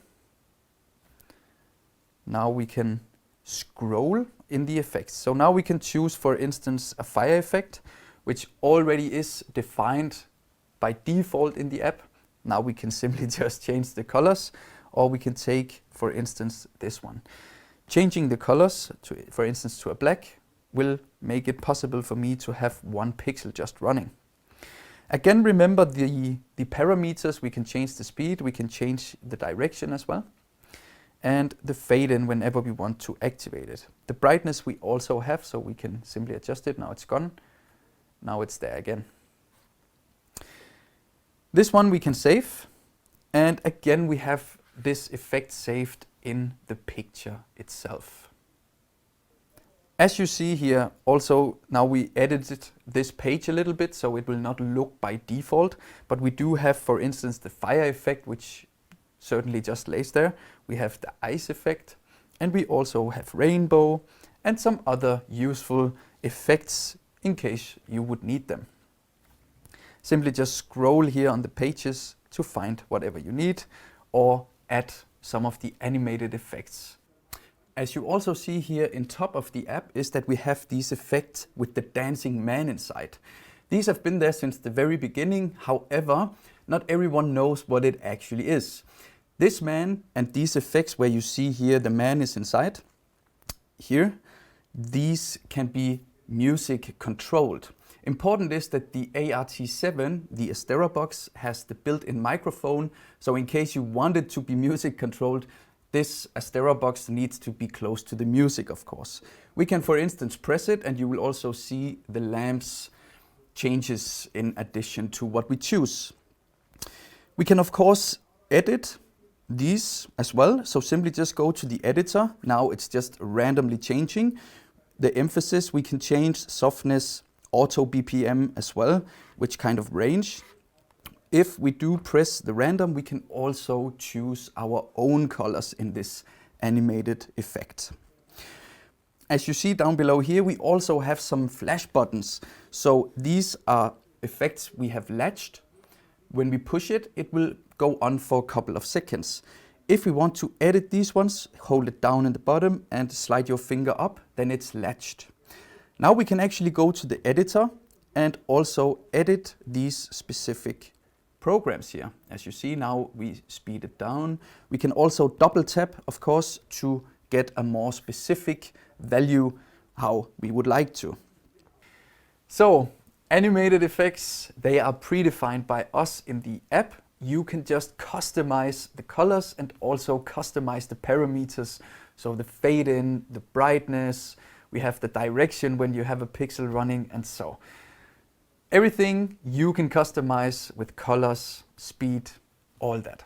Now we can scroll in the effects. So now we can choose, for instance, a fire effect, which already is defined by default in the app. Now we can simply just change the colors, or we can take, for instance, this one. Changing the colors, for instance, to a black will make it possible for me to have one pixel just running. Again, remember the parameters. We can change the speed, we can change the direction as well, and the fade in whenever we want to activate it. The brightness we also have, so we can simply adjust it. Now it's gone. Now it's there again. This one we can save, and again we have this effect saved in the picture itself. As you see here, also now we edited this page a little bit, so it will not look by default, but we do have, for instance, the fire effect, which certainly just lays there. We have the ice effect, and we also have rainbow and some other useful effects in case you would need them. Simply just scroll here on the pages to find whatever you need, or add some of the animated effects. As you also see here in top of the app is that we have these effects with the dancing man inside. These have been there since the very beginning. However, not everyone knows what it actually is. This man and these effects where you see here the man is inside, here, these can be music controlled. Important is that the ART7, the Astera box, has the built-in microphone. So in case you want it to be music controlled, this Astera box needs to be close to the music, of course. We can, for instance, press it, and you will also see the lamps changes in addition to what we choose. We can, of course, edit these as well. So simply just go to the editor. Now it's just randomly changing. The emphasis we can change, softness, auto BPM as well, which kind of range. If we do press the random, we can also choose our own colors in this animated effect. As you see down below here, we also have some flash buttons. So these are effects we have latched. When we push it, it will go on for a couple of seconds. If we want to edit these ones, hold it down in the bottom and slide your finger up, then it's latched. Now we can actually go to the editor and also edit these specific programs here. As you see, now we speed it down. We can also double tap, of course, to get a more specific value how we would like to. So animated effects, they are predefined by us in the app. You can just customize the colors and also customize the parameters. So the fade in, the brightness, We have the direction when you have a pixel running, and so. Everything you can customize with colors, speed, all that.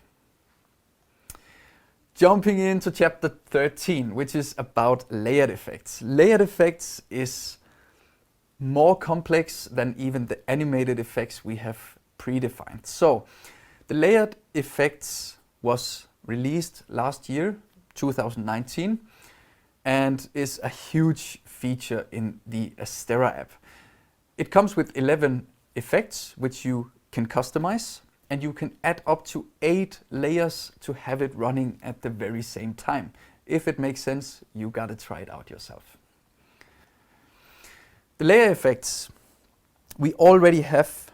Jumping into chapter 13, which is about layered effects. Layered effects is more complex than even the animated effects we have predefined. So the layered effects was released last year, 2019, and is a huge feature in the Astera app. It comes with 11 effects which you can customize, and you can add up to 8 layers to have it running at the very same time. If it makes sense, you gotta try it out yourself. The layer effects, we already have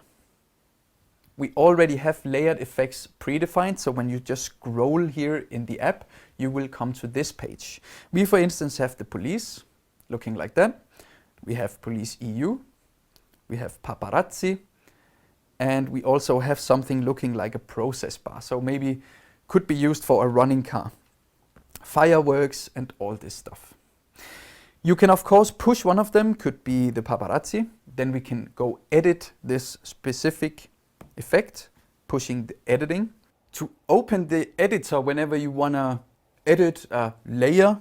layered effects predefined, so when you just scroll here in the app, you will come to this page. We, for instance, have the police, looking like that. We have police EU, we have paparazzi, and we also have something looking like a process bar, so maybe could be used for a running car. Fireworks and all this stuff. You can of course push one of them, could be the paparazzi. Then we can go edit this specific effect, pushing the editing. To open the editor whenever you wanna edit a layer,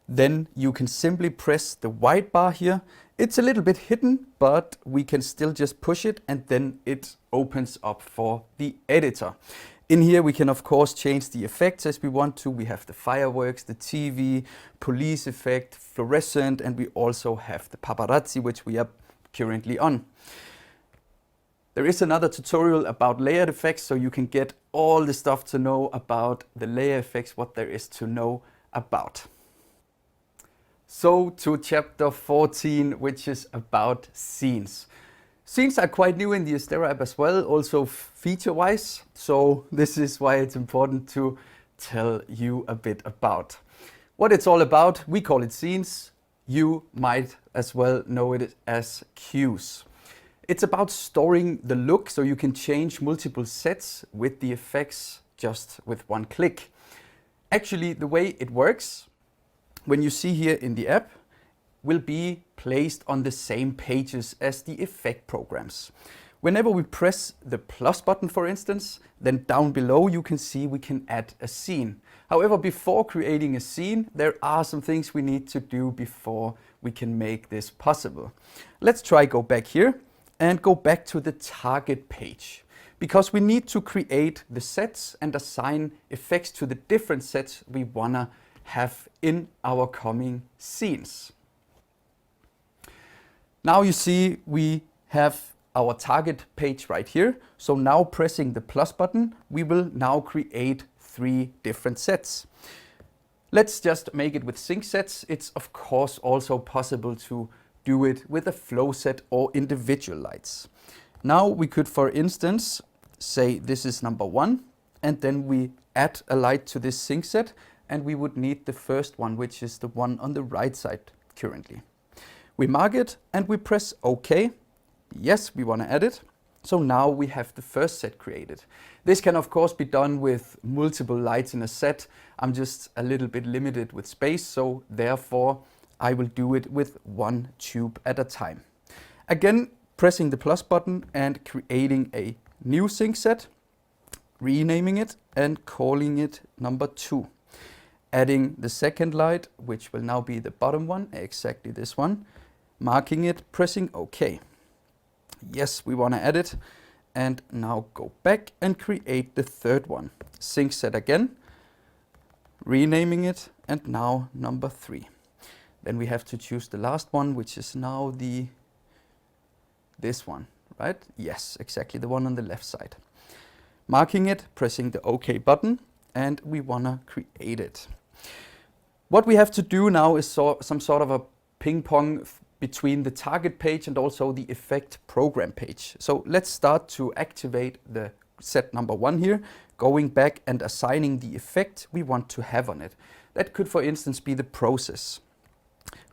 then you can simply press the white bar here. It's a little bit hidden, but we can still just push it and then it opens up for the editor. In here we can of course change the effects as we want to. We have the fireworks, the TV, police effect, fluorescent, and we also have the paparazzi, which we are currently on. There is another tutorial about layered effects, so you can get all the stuff to know about the layer effects, what there is to know about. So to chapter 14, which is about scenes. Scenes are quite new in the Astera app as well, also feature-wise. So this is why it's important to tell you a bit about what it's all about. We call it scenes. You might as well know it as cues. It's about storing the look, so you can change multiple sets with the effects just with one click. Actually, the way it works, when you see here in the app, will be placed on the same pages as the effect programs. Whenever we press the plus button, for instance, then down below you can see we can add a scene. However, before creating a scene, there are some things we need to do before we can make this possible. Let's try go back here and go back to the target page, because we need to create the sets and assign effects to the different sets we wanna have in our coming scenes. Now you see we have our target page right here. So now pressing the plus button, we will now create 3 different sets. Let's just make it with sync sets. It's of course also possible to do it with a flow set or individual lights. Now we could, for instance, say this is number 1, and then we add a light to this sync set, and we would need the first one, which is the one on the right side currently. We mark it and we press OK. Yes, we want to add it. So now we have the first set created. This can of course be done with multiple lights in a set. I'm just a little bit limited with space, so therefore I will do it with one tube at a time. Again, pressing the plus button and creating a new sync set, renaming it and calling it number 2. Adding the second light, which will now be the bottom one, exactly this one, marking it, pressing OK. Yes, we want to add it, and now go back and create the third one. Sync set again, renaming it, and now number 3. Then we have to choose the last one, which is now this one, right? Yes, exactly the one on the left side. Marking it, pressing the OK button, and we want to create it. What we have to do now is some sort of a ping pong between the target page and also the effect program page. So let's start to activate the set number 1 here, going back and assigning the effect we want to have on it. That could, for instance, be the process.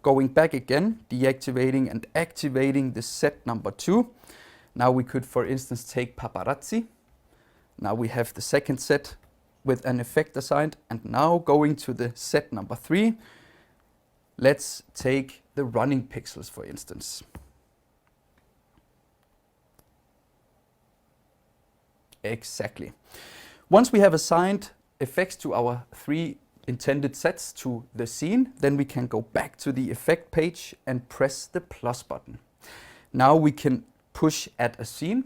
Going back again, deactivating and activating the set number 2. Now we could, for instance, take paparazzi. Now we have the second set with an effect assigned, and now going to the set number 3, let's take the running pixels, for instance. Exactly. Once we have assigned effects to our 3 intended sets to the scene, then we can go back to the effect page and press the plus button. Now we can push add a scene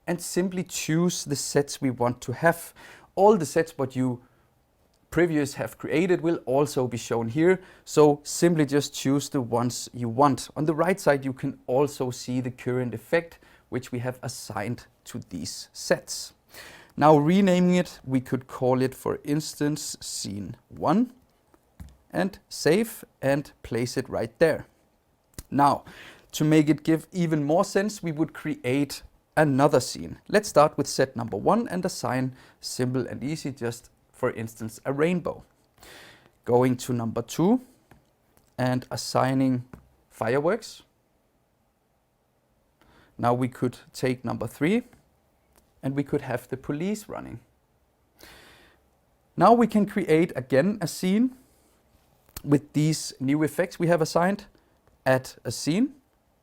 and simply choose the sets we want to have. All the sets what you previous have created will also be shown here, so simply just choose the ones you want. On the right side you can also see the current effect which we have assigned to these sets. Now renaming it, we could call it, for instance, scene 1, and save and place it right there. Now, to make it give even more sense, we would create another scene. Let's start with set number 1 and assign simple and easy, just for instance, a rainbow. Going to number 2 and assigning fireworks. Now we could take number 3 and we could have the police running. Now we can create again a scene with these new effects we have assigned, add a scene,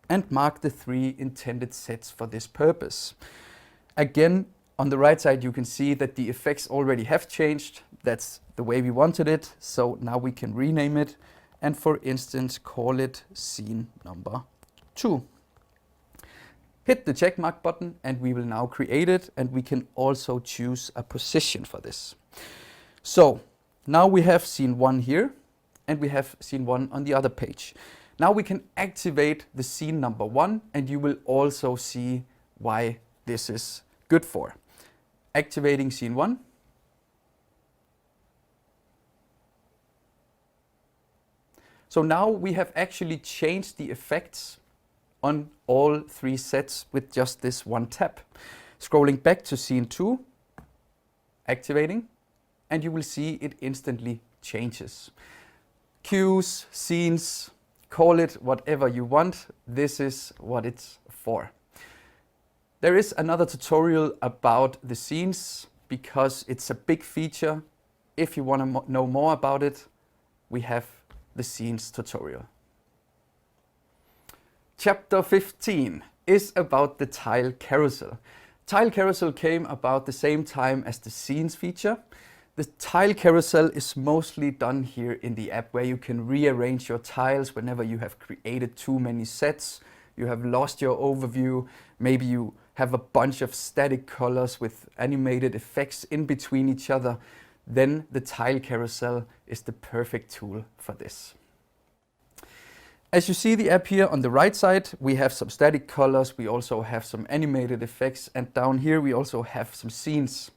and mark the 3 intended sets for this purpose. Again, on the right side you can see that the effects already have changed. That's the way we wanted it. So now we can rename it and, for instance, call it scene number 2. Hit the check mark button and we will now create it, and we can also choose a position for this. So now we have scene 1 here and we have scene 1 on the other page. Now we can activate the scene number 1 and you will also see why this is good for. Activating scene 1. So now we have actually changed the effects on all 3 sets with just this one tap. Scrolling back to scene 2, activating, and you will see it instantly changes. Cues, scenes, call it whatever you want. This is what it's for. There is another tutorial about the scenes because it's a big feature. If you want to know more about it, we have the scenes tutorial. Chapter 15 is about the tile carousel. Tile carousel came about the same time as the scenes feature. The tile carousel is mostly done here in the app, where you can rearrange your tiles whenever you have created too many sets, you have lost your overview, maybe you have a bunch of static colors with animated effects in between each other. Then the tile carousel is the perfect tool for this. As you see the app here on the right side, we have some static colors, we also have some animated effects, and down here we also have some scenes.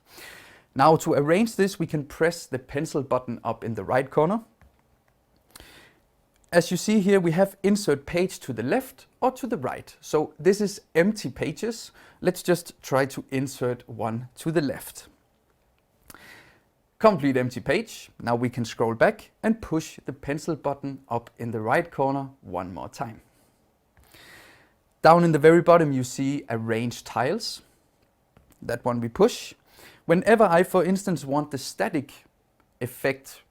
Now to arrange this, we can press the pencil button up in the right corner. As you see here, we have insert page to the left or to the right. So this is empty pages. Let's just try to insert one to the left. Complete empty page. Now we can scroll back and push the pencil button up in the right corner one more time. Down in the very bottom you see arrange tiles. That one we push. Whenever I, for instance, want the static effect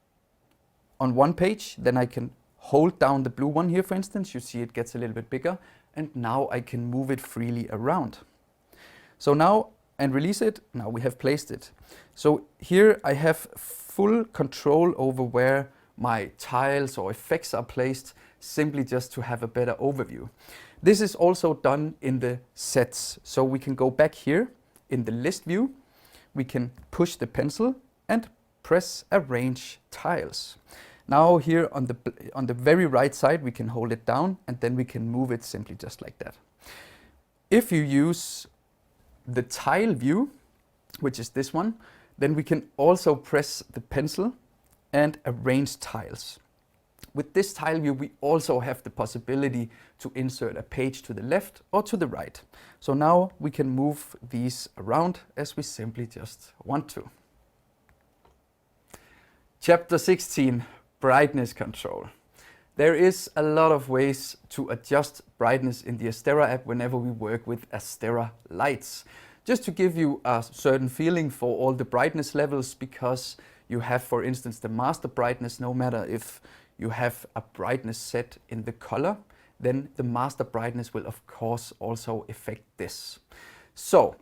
on one page, then I can hold down the blue one here, for instance. You see it gets a little bit bigger, and now I can move it freely around. So now, and release it, now we have placed it. So here I have full control over where my tiles or effects are placed, simply just to have a better overview. This is also done in the sets. So we can go back here in the list view. We can push the pencil and press arrange tiles. Now here on the very right side we can hold it down and then we can move it simply just like that. If you use the tile view, which is this one, then we can also press the pencil and arrange tiles. With this tile view we also have the possibility to insert a page to the left or to the right. So now we can move these around as we simply just want to. Chapter 16, brightness control. There is a lot of ways to adjust brightness in the Astera app whenever we work with Astera lights. Just to give you a certain feeling for all the brightness levels, because you have, for instance, the master brightness, no matter if you have a brightness set in the color, then the master brightness will of course also affect this. So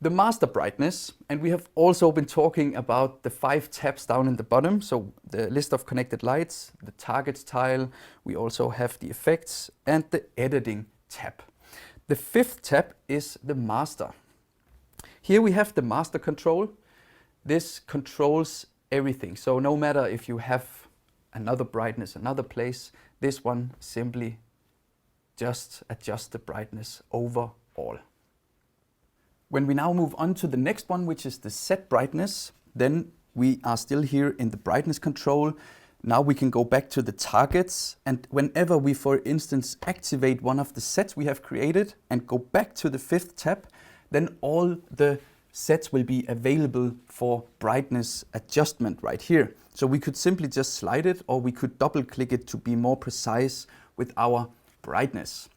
the master brightness, and we have also been talking about the 5 tabs down in the bottom. So the list of connected lights, the targets tile, we also have the effects and the editing tab. The 5th tab is the master. Here we have the master control. This controls everything. So no matter if you have another brightness, another place, this one simply just adjusts the brightness overall. When we now move on to the next one, which is the set brightness, then we are still here in the brightness control. Now we can go back to the targets, and whenever we, for instance, activate one of the sets we have created and go back to the 5th tab, then all the sets will be available for brightness adjustment right here. So we could simply just slide it, or we could double click it to be more precise with our brightness.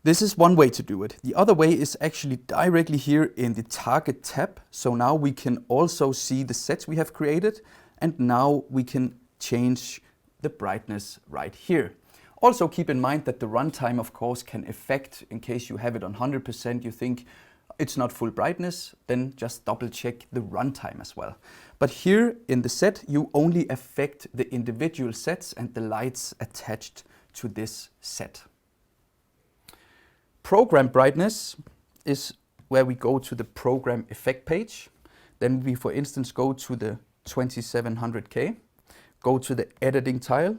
This is one way to do it. The other way is actually directly here in the target tab. So now we can also see the sets we have created, and now we can change the brightness right here. Also keep in mind that the runtime of course can affect, in case you have it on 100%, you think it's not full brightness, then just double check the runtime as well. But here in the set, you only affect the individual sets and the lights attached to this set. Program brightness is where we go to the program effect page. Then we, for instance, go to the 2700K, go to the editing tile,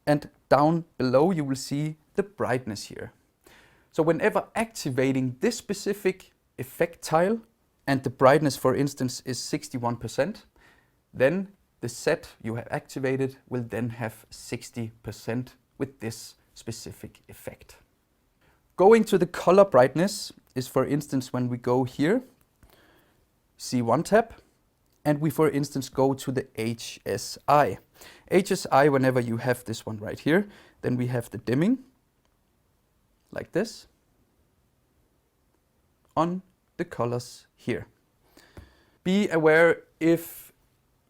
and down below you will see the brightness here. So whenever activating this specific effect tile and the brightness, for instance, is 61%, then the set you have activated will then have 60% with this specific effect. Going to the color brightness is, for instance, when we go here, C1 tab, and we, for instance, go to the HSI. HSI, whenever you have this one right here, then we have the dimming, like this, on the colors here. Be aware, if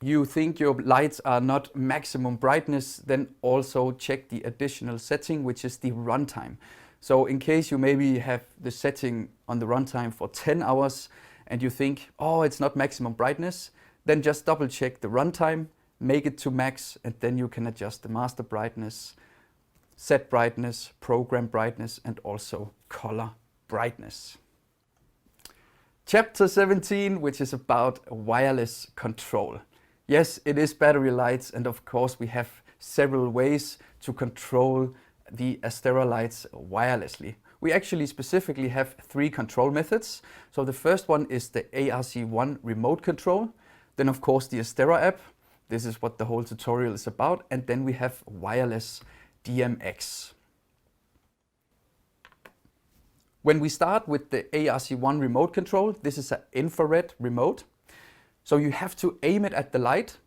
you think your lights are not maximum brightness, then also check the additional setting, which is the runtime. So in case you maybe have the setting on the runtime for 10 hours and you think, oh, it's not maximum brightness, then just double check the runtime, make it to max, and then you can adjust the master brightness, set brightness, program brightness, and also color brightness. Chapter 17, which is about wireless control. Yes, it is battery lights, and of course we have several ways to control the Astera lights wirelessly. We actually specifically have 3 control methods. So the first one is the ARC1 remote control. Then of course the AsteraApp. This is what the whole tutorial is about. And then we have wireless DMX. When we start with the ARC1 remote control, this is an infrared remote. So you have to aim it at the light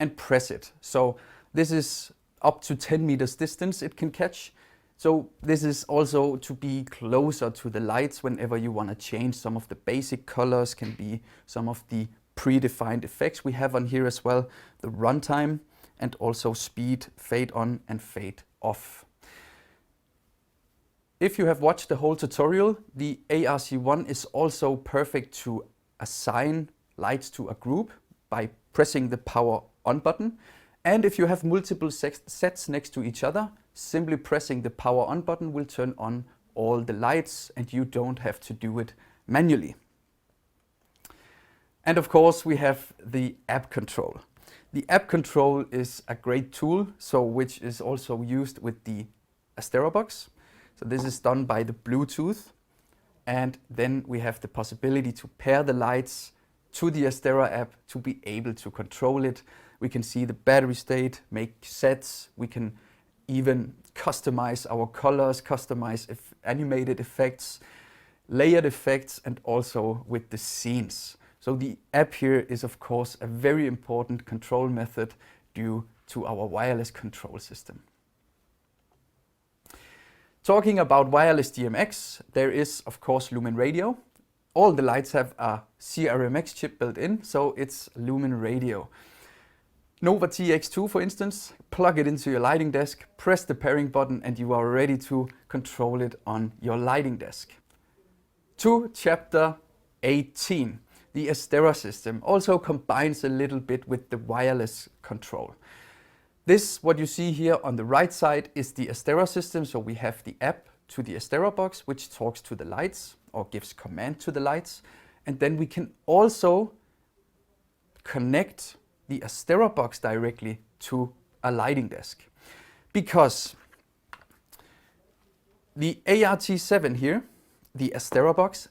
and press it. So this is up to 10 meters distance it can catch. So this is also to be closer to the lights whenever you want to change some of the basic colors, can be some of the predefined effects we have on here as well, the runtime, and also speed, fade on and fade off. If you have watched the whole tutorial, the ARC1 is also perfect to assign lights to a group by pressing the power on button. And if you have multiple sets next to each other, simply pressing the power on button will turn on all the lights and you don't have to do it manually. And of course we have the app control. The app control is a great tool, which is also used with the Astera box. So this is done by the Bluetooth, and then we have the possibility to pair the lights to the AsteraApp to be able to control it. We can see the battery state, make sets, we can even customize our colors, customize animated effects, layered effects, and also with the scenes. So the app here is of course a very important control method due to our wireless control system. Talking about wireless DMX, there is of course Lumen Radio. All the lights have a CRMX chip built in, so it's Lumen Radio. Nova TX2, for instance, plug it into your lighting desk, press the pairing button, and you are ready to control it on your lighting desk. To chapter 18. The Astera system also combines a little bit with the wireless control. This, what you see here on the right side, is the Astera system. So we have the app to the Astera box, which talks to the lights or gives command to the lights. And then we can also connect the Astera box directly to a lighting desk. Because the ART7 here, the Astera box,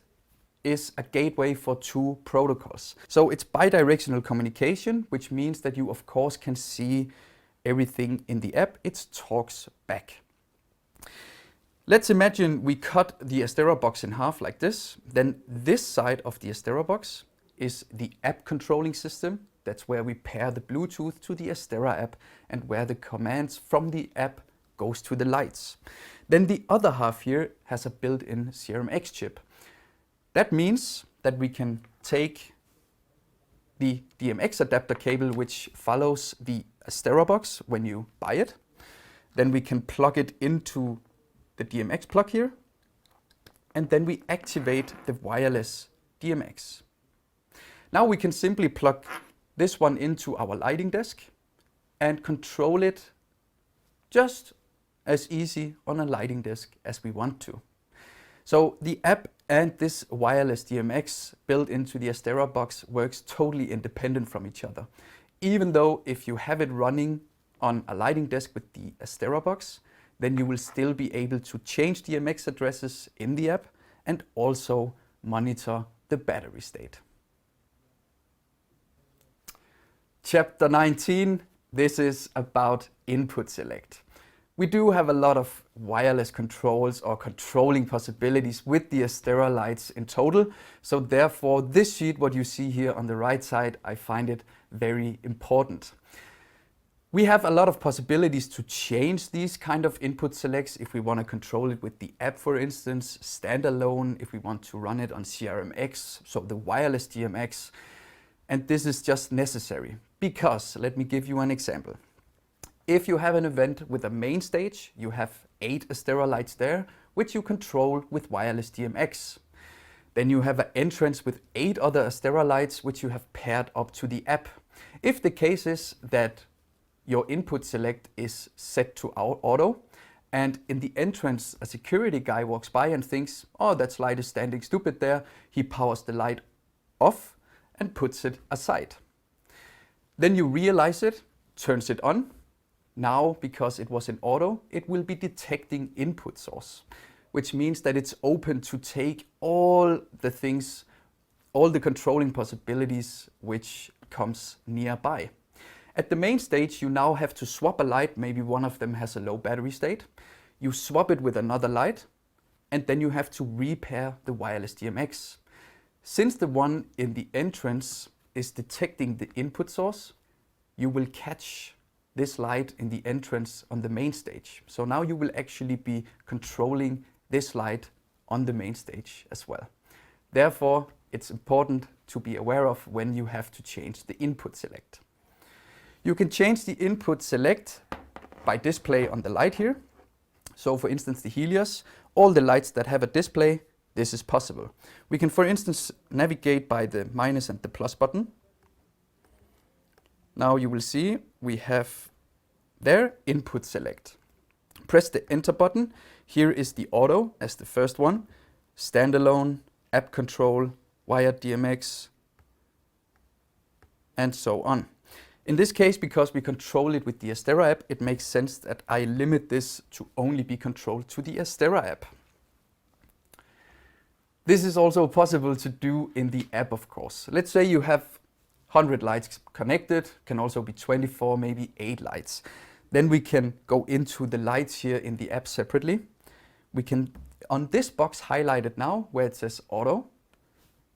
is a gateway for two protocols. So it's bidirectional communication, which means that you of course can see everything in the app. It's Talkback. Let's imagine we cut the Astera box in half like this. Then this side of the Astera box is the app controlling system. That's where we pair the Bluetooth to the Astera app and where the commands from the app goes to the lights. Then the other half here has a built-in CRMX chip. That means that we can take the DMX adapter cable, which follows the Astera box when you buy it. Then we can plug it into the DMX plug here. And then we activate the wireless DMX. Now we can simply plug this one into our lighting desk and control it just as easy on a lighting desk as we want to. So the app and this wireless DMX built into the Astera box works totally independent from each other. Even though if you have it running on a lighting desk with the Astera box, then you will still be able to change DMX addresses in the app and also monitor the battery state. Chapter 19, this is about input select. We do have a lot of wireless controls or controlling possibilities with the Astera lights in total. So therefore, this sheet, what you see here on the right side, I find it very important. We have a lot of possibilities to change these kind of input selects if we want to control it with the app, for instance, standalone, if we want to run it on CRMX, so the wireless DMX. And this is just necessary because, let me give you an example. If you have an event with a main stage, you have 8 Astera lights there, which you control with wireless DMX. Then you have an entrance with 8 other Astera lights, which you have paired up to the app. If the case is that your input select is set to auto, and in the entrance a security guy walks by and thinks, oh, that light is standing stupid there, he powers the light off and puts it aside. Then you realize it, turns it on. Now, because it was in auto, it will be detecting input source, which means that it's open to take all the things, all the controlling possibilities which comes nearby. At the main stage, you now have to swap a light. Maybe one of them has a low battery state. You swap it with another light, and then you have to repair the wireless DMX. Since the one in the entrance is detecting the input source, you will catch this light in the entrance on the main stage. So now you will actually be controlling this light on the main stage as well. Therefore, it's important to be aware of when you have to change the input select. You can change the input select by display on the light here. So for instance, the Helios, all the lights that have a display, this is possible. We can, for instance, navigate by the minus and the plus button. Now you will see we have there input select. Press the enter button. Here is the auto as the first one, standalone, app control, wired DMX, and so on. In this case, because we control it with the Astera app, it makes sense that I limit this to only be controlled to the Astera app. This is also possible to do in the app, of course. Let's say you have 100 lights connected, can also be 24, maybe 8 lights. Then we can go into the lights here in the app separately. We can, on this box highlighted now, where it says auto,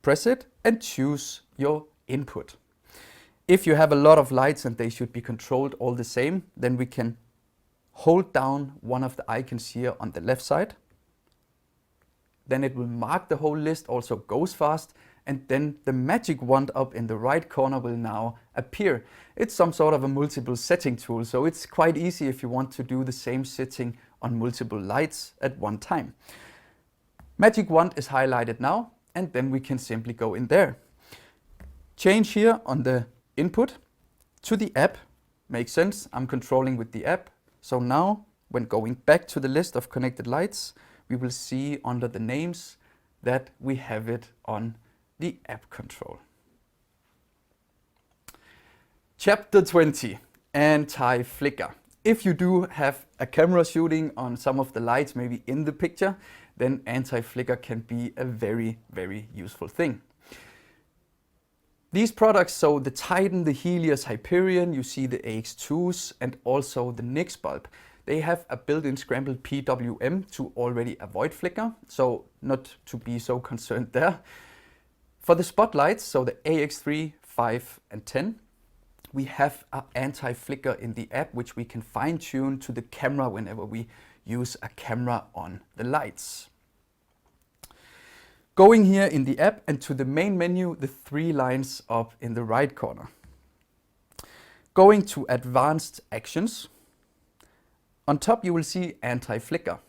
press it and choose your input. If you have a lot of lights and they should be controlled all the same, then we can hold down one of the icons here on the left side. Then it will mark the whole list, also goes fast, and then the magic wand up in the right corner will now appear. It's some sort of a multiple setting tool, so it's quite easy if you want to do the same setting on multiple lights at one time. Magic wand is highlighted now, and then we can simply go in there. Change here on the input to the app. Makes sense, I'm controlling with the app. So now, when going back to the list of connected lights, we will see under the names that we have it on the app control. Chapter 20, anti-flicker. If you do have a camera shooting on some of the lights, maybe in the picture, then anti-flicker can be a very, very useful thing. These products, so the Titan, the Helios, Hyperion, you see the AX2s and also the NYX bulb, they have a built-in scrambled PWM to already avoid flicker, so not to be so concerned there. For the spotlights, so the AX3, 5 and 10, we have an anti-flicker in the app which we can fine-tune to the camera whenever we use a camera on the lights. Going here in the app and to the main menu, the 3 lines up in the right corner. Going to advanced actions. On top you will see anti-flicker.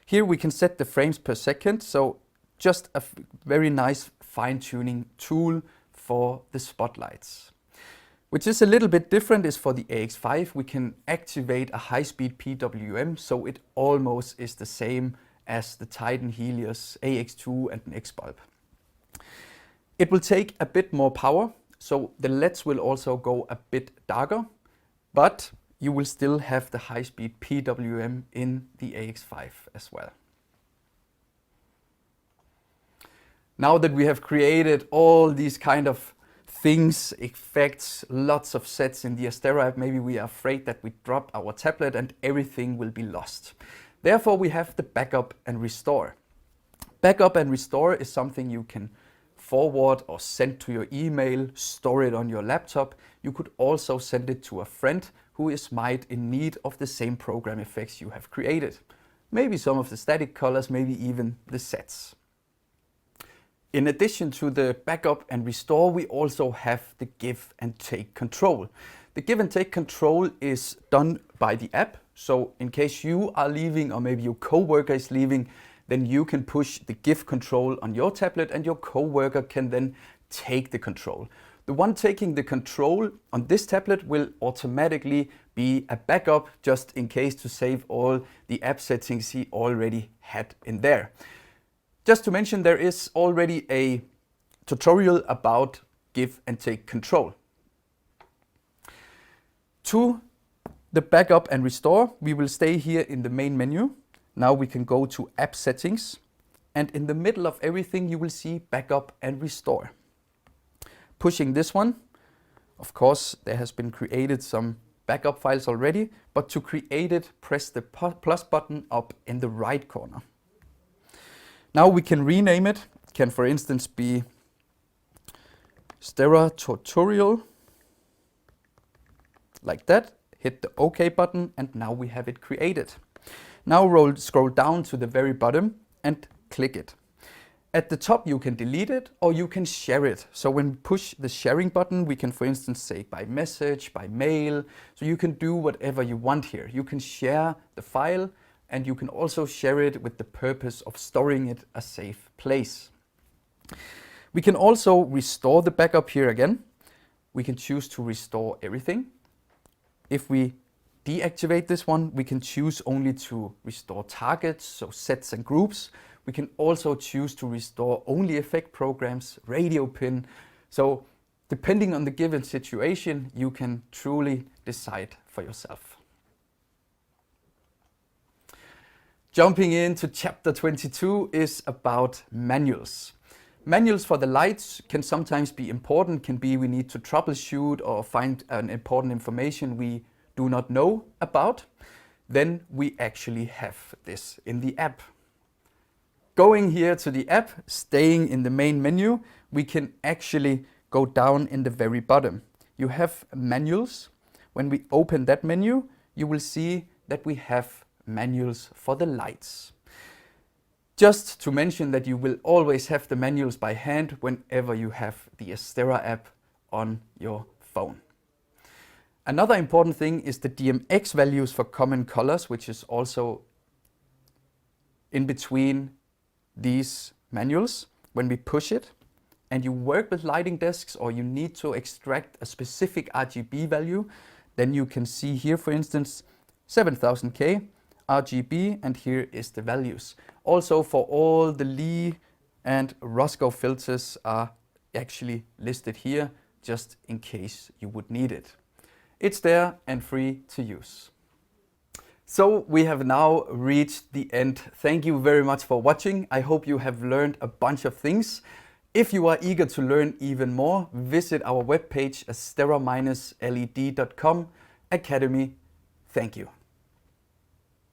Here we can set the frames per second, so just a very nice fine-tuning tool for the spotlights. Which is a little bit different is for the AX5, we can activate a high-speed PWM, so it almost is the same as the Titan, Helios, AX2 and NYX bulb. It will take a bit more power, so the LEDs will also go a bit darker, but you will still have the high-speed PWM in the AX5 as well. Now that we have created all these kind of things, effects, lots of sets in the AsteraApp, maybe we are afraid that we drop our tablet and everything will be lost. Therefore, we have the backup and restore. Backup and restore is something you can forward or send to your email, store it on your laptop. You could also send it to a friend who might in need of the same program effects you have created. Maybe some of the static colors, maybe even the sets. In addition to the backup and restore, we also have the give and take control. The give and take control is done by the app. So in case you are leaving or maybe your coworker is leaving, then you can push the give control on your tablet and your coworker can then take the control. The one taking the control on this tablet will automatically be a backup just in case to save all the app settings he already had in there. Just to mention, there is already a tutorial about give and take control. To the backup and restore, we will stay here in the main menu. Now we can go to app settings, and in the middle of everything you will see backup and restore. Pushing this one, of course there has been created some backup files already, but to create it, press the plus button up in the right corner. Now we can rename it. It can for instance be Astera tutorial, like that. Hit the OK button and now we have it created. Now scroll down to the very bottom and click it. At the top you can delete it or you can share it. So when we push the sharing button, we can for instance say by message, by mail. So you can do whatever you want here. You can share the file and you can also share it with the purpose of storing it a safe place. We can also restore the backup here again. We can choose to restore everything. If we deactivate this one, we can choose only to restore targets, so sets and groups. We can also choose to restore only effect programs, radio pin. So depending on the given situation, you can truly decide for yourself. Jumping into chapter 22 is about manuals. Manuals for the lights can sometimes be important, can be we need to troubleshoot or find an important information we do not know about. Then we actually have this in the app. Going here to the app, staying in the main menu, we can actually go down in the very bottom. You have manuals. When we open that menu, you will see that we have manuals for the lights. Just to mention that you will always have the manuals by hand whenever you have the AsteraApp on your phone. Another important thing is the DMX values for common colors, which is also in between these manuals. When we push it and you work with lighting desks or you need to extract a specific RGB value, then you can see here, for instance, 7000K RGB, and here is the values. Also for all the Lee and Roscoe filters are actually listed here, just in case you would need it. It's there and free to use. So we have now reached the end. Thank you very much for watching. I hope you have learned a bunch of things. If you are eager to learn even more, visit our webpage astera-led.com Academy. Thank you.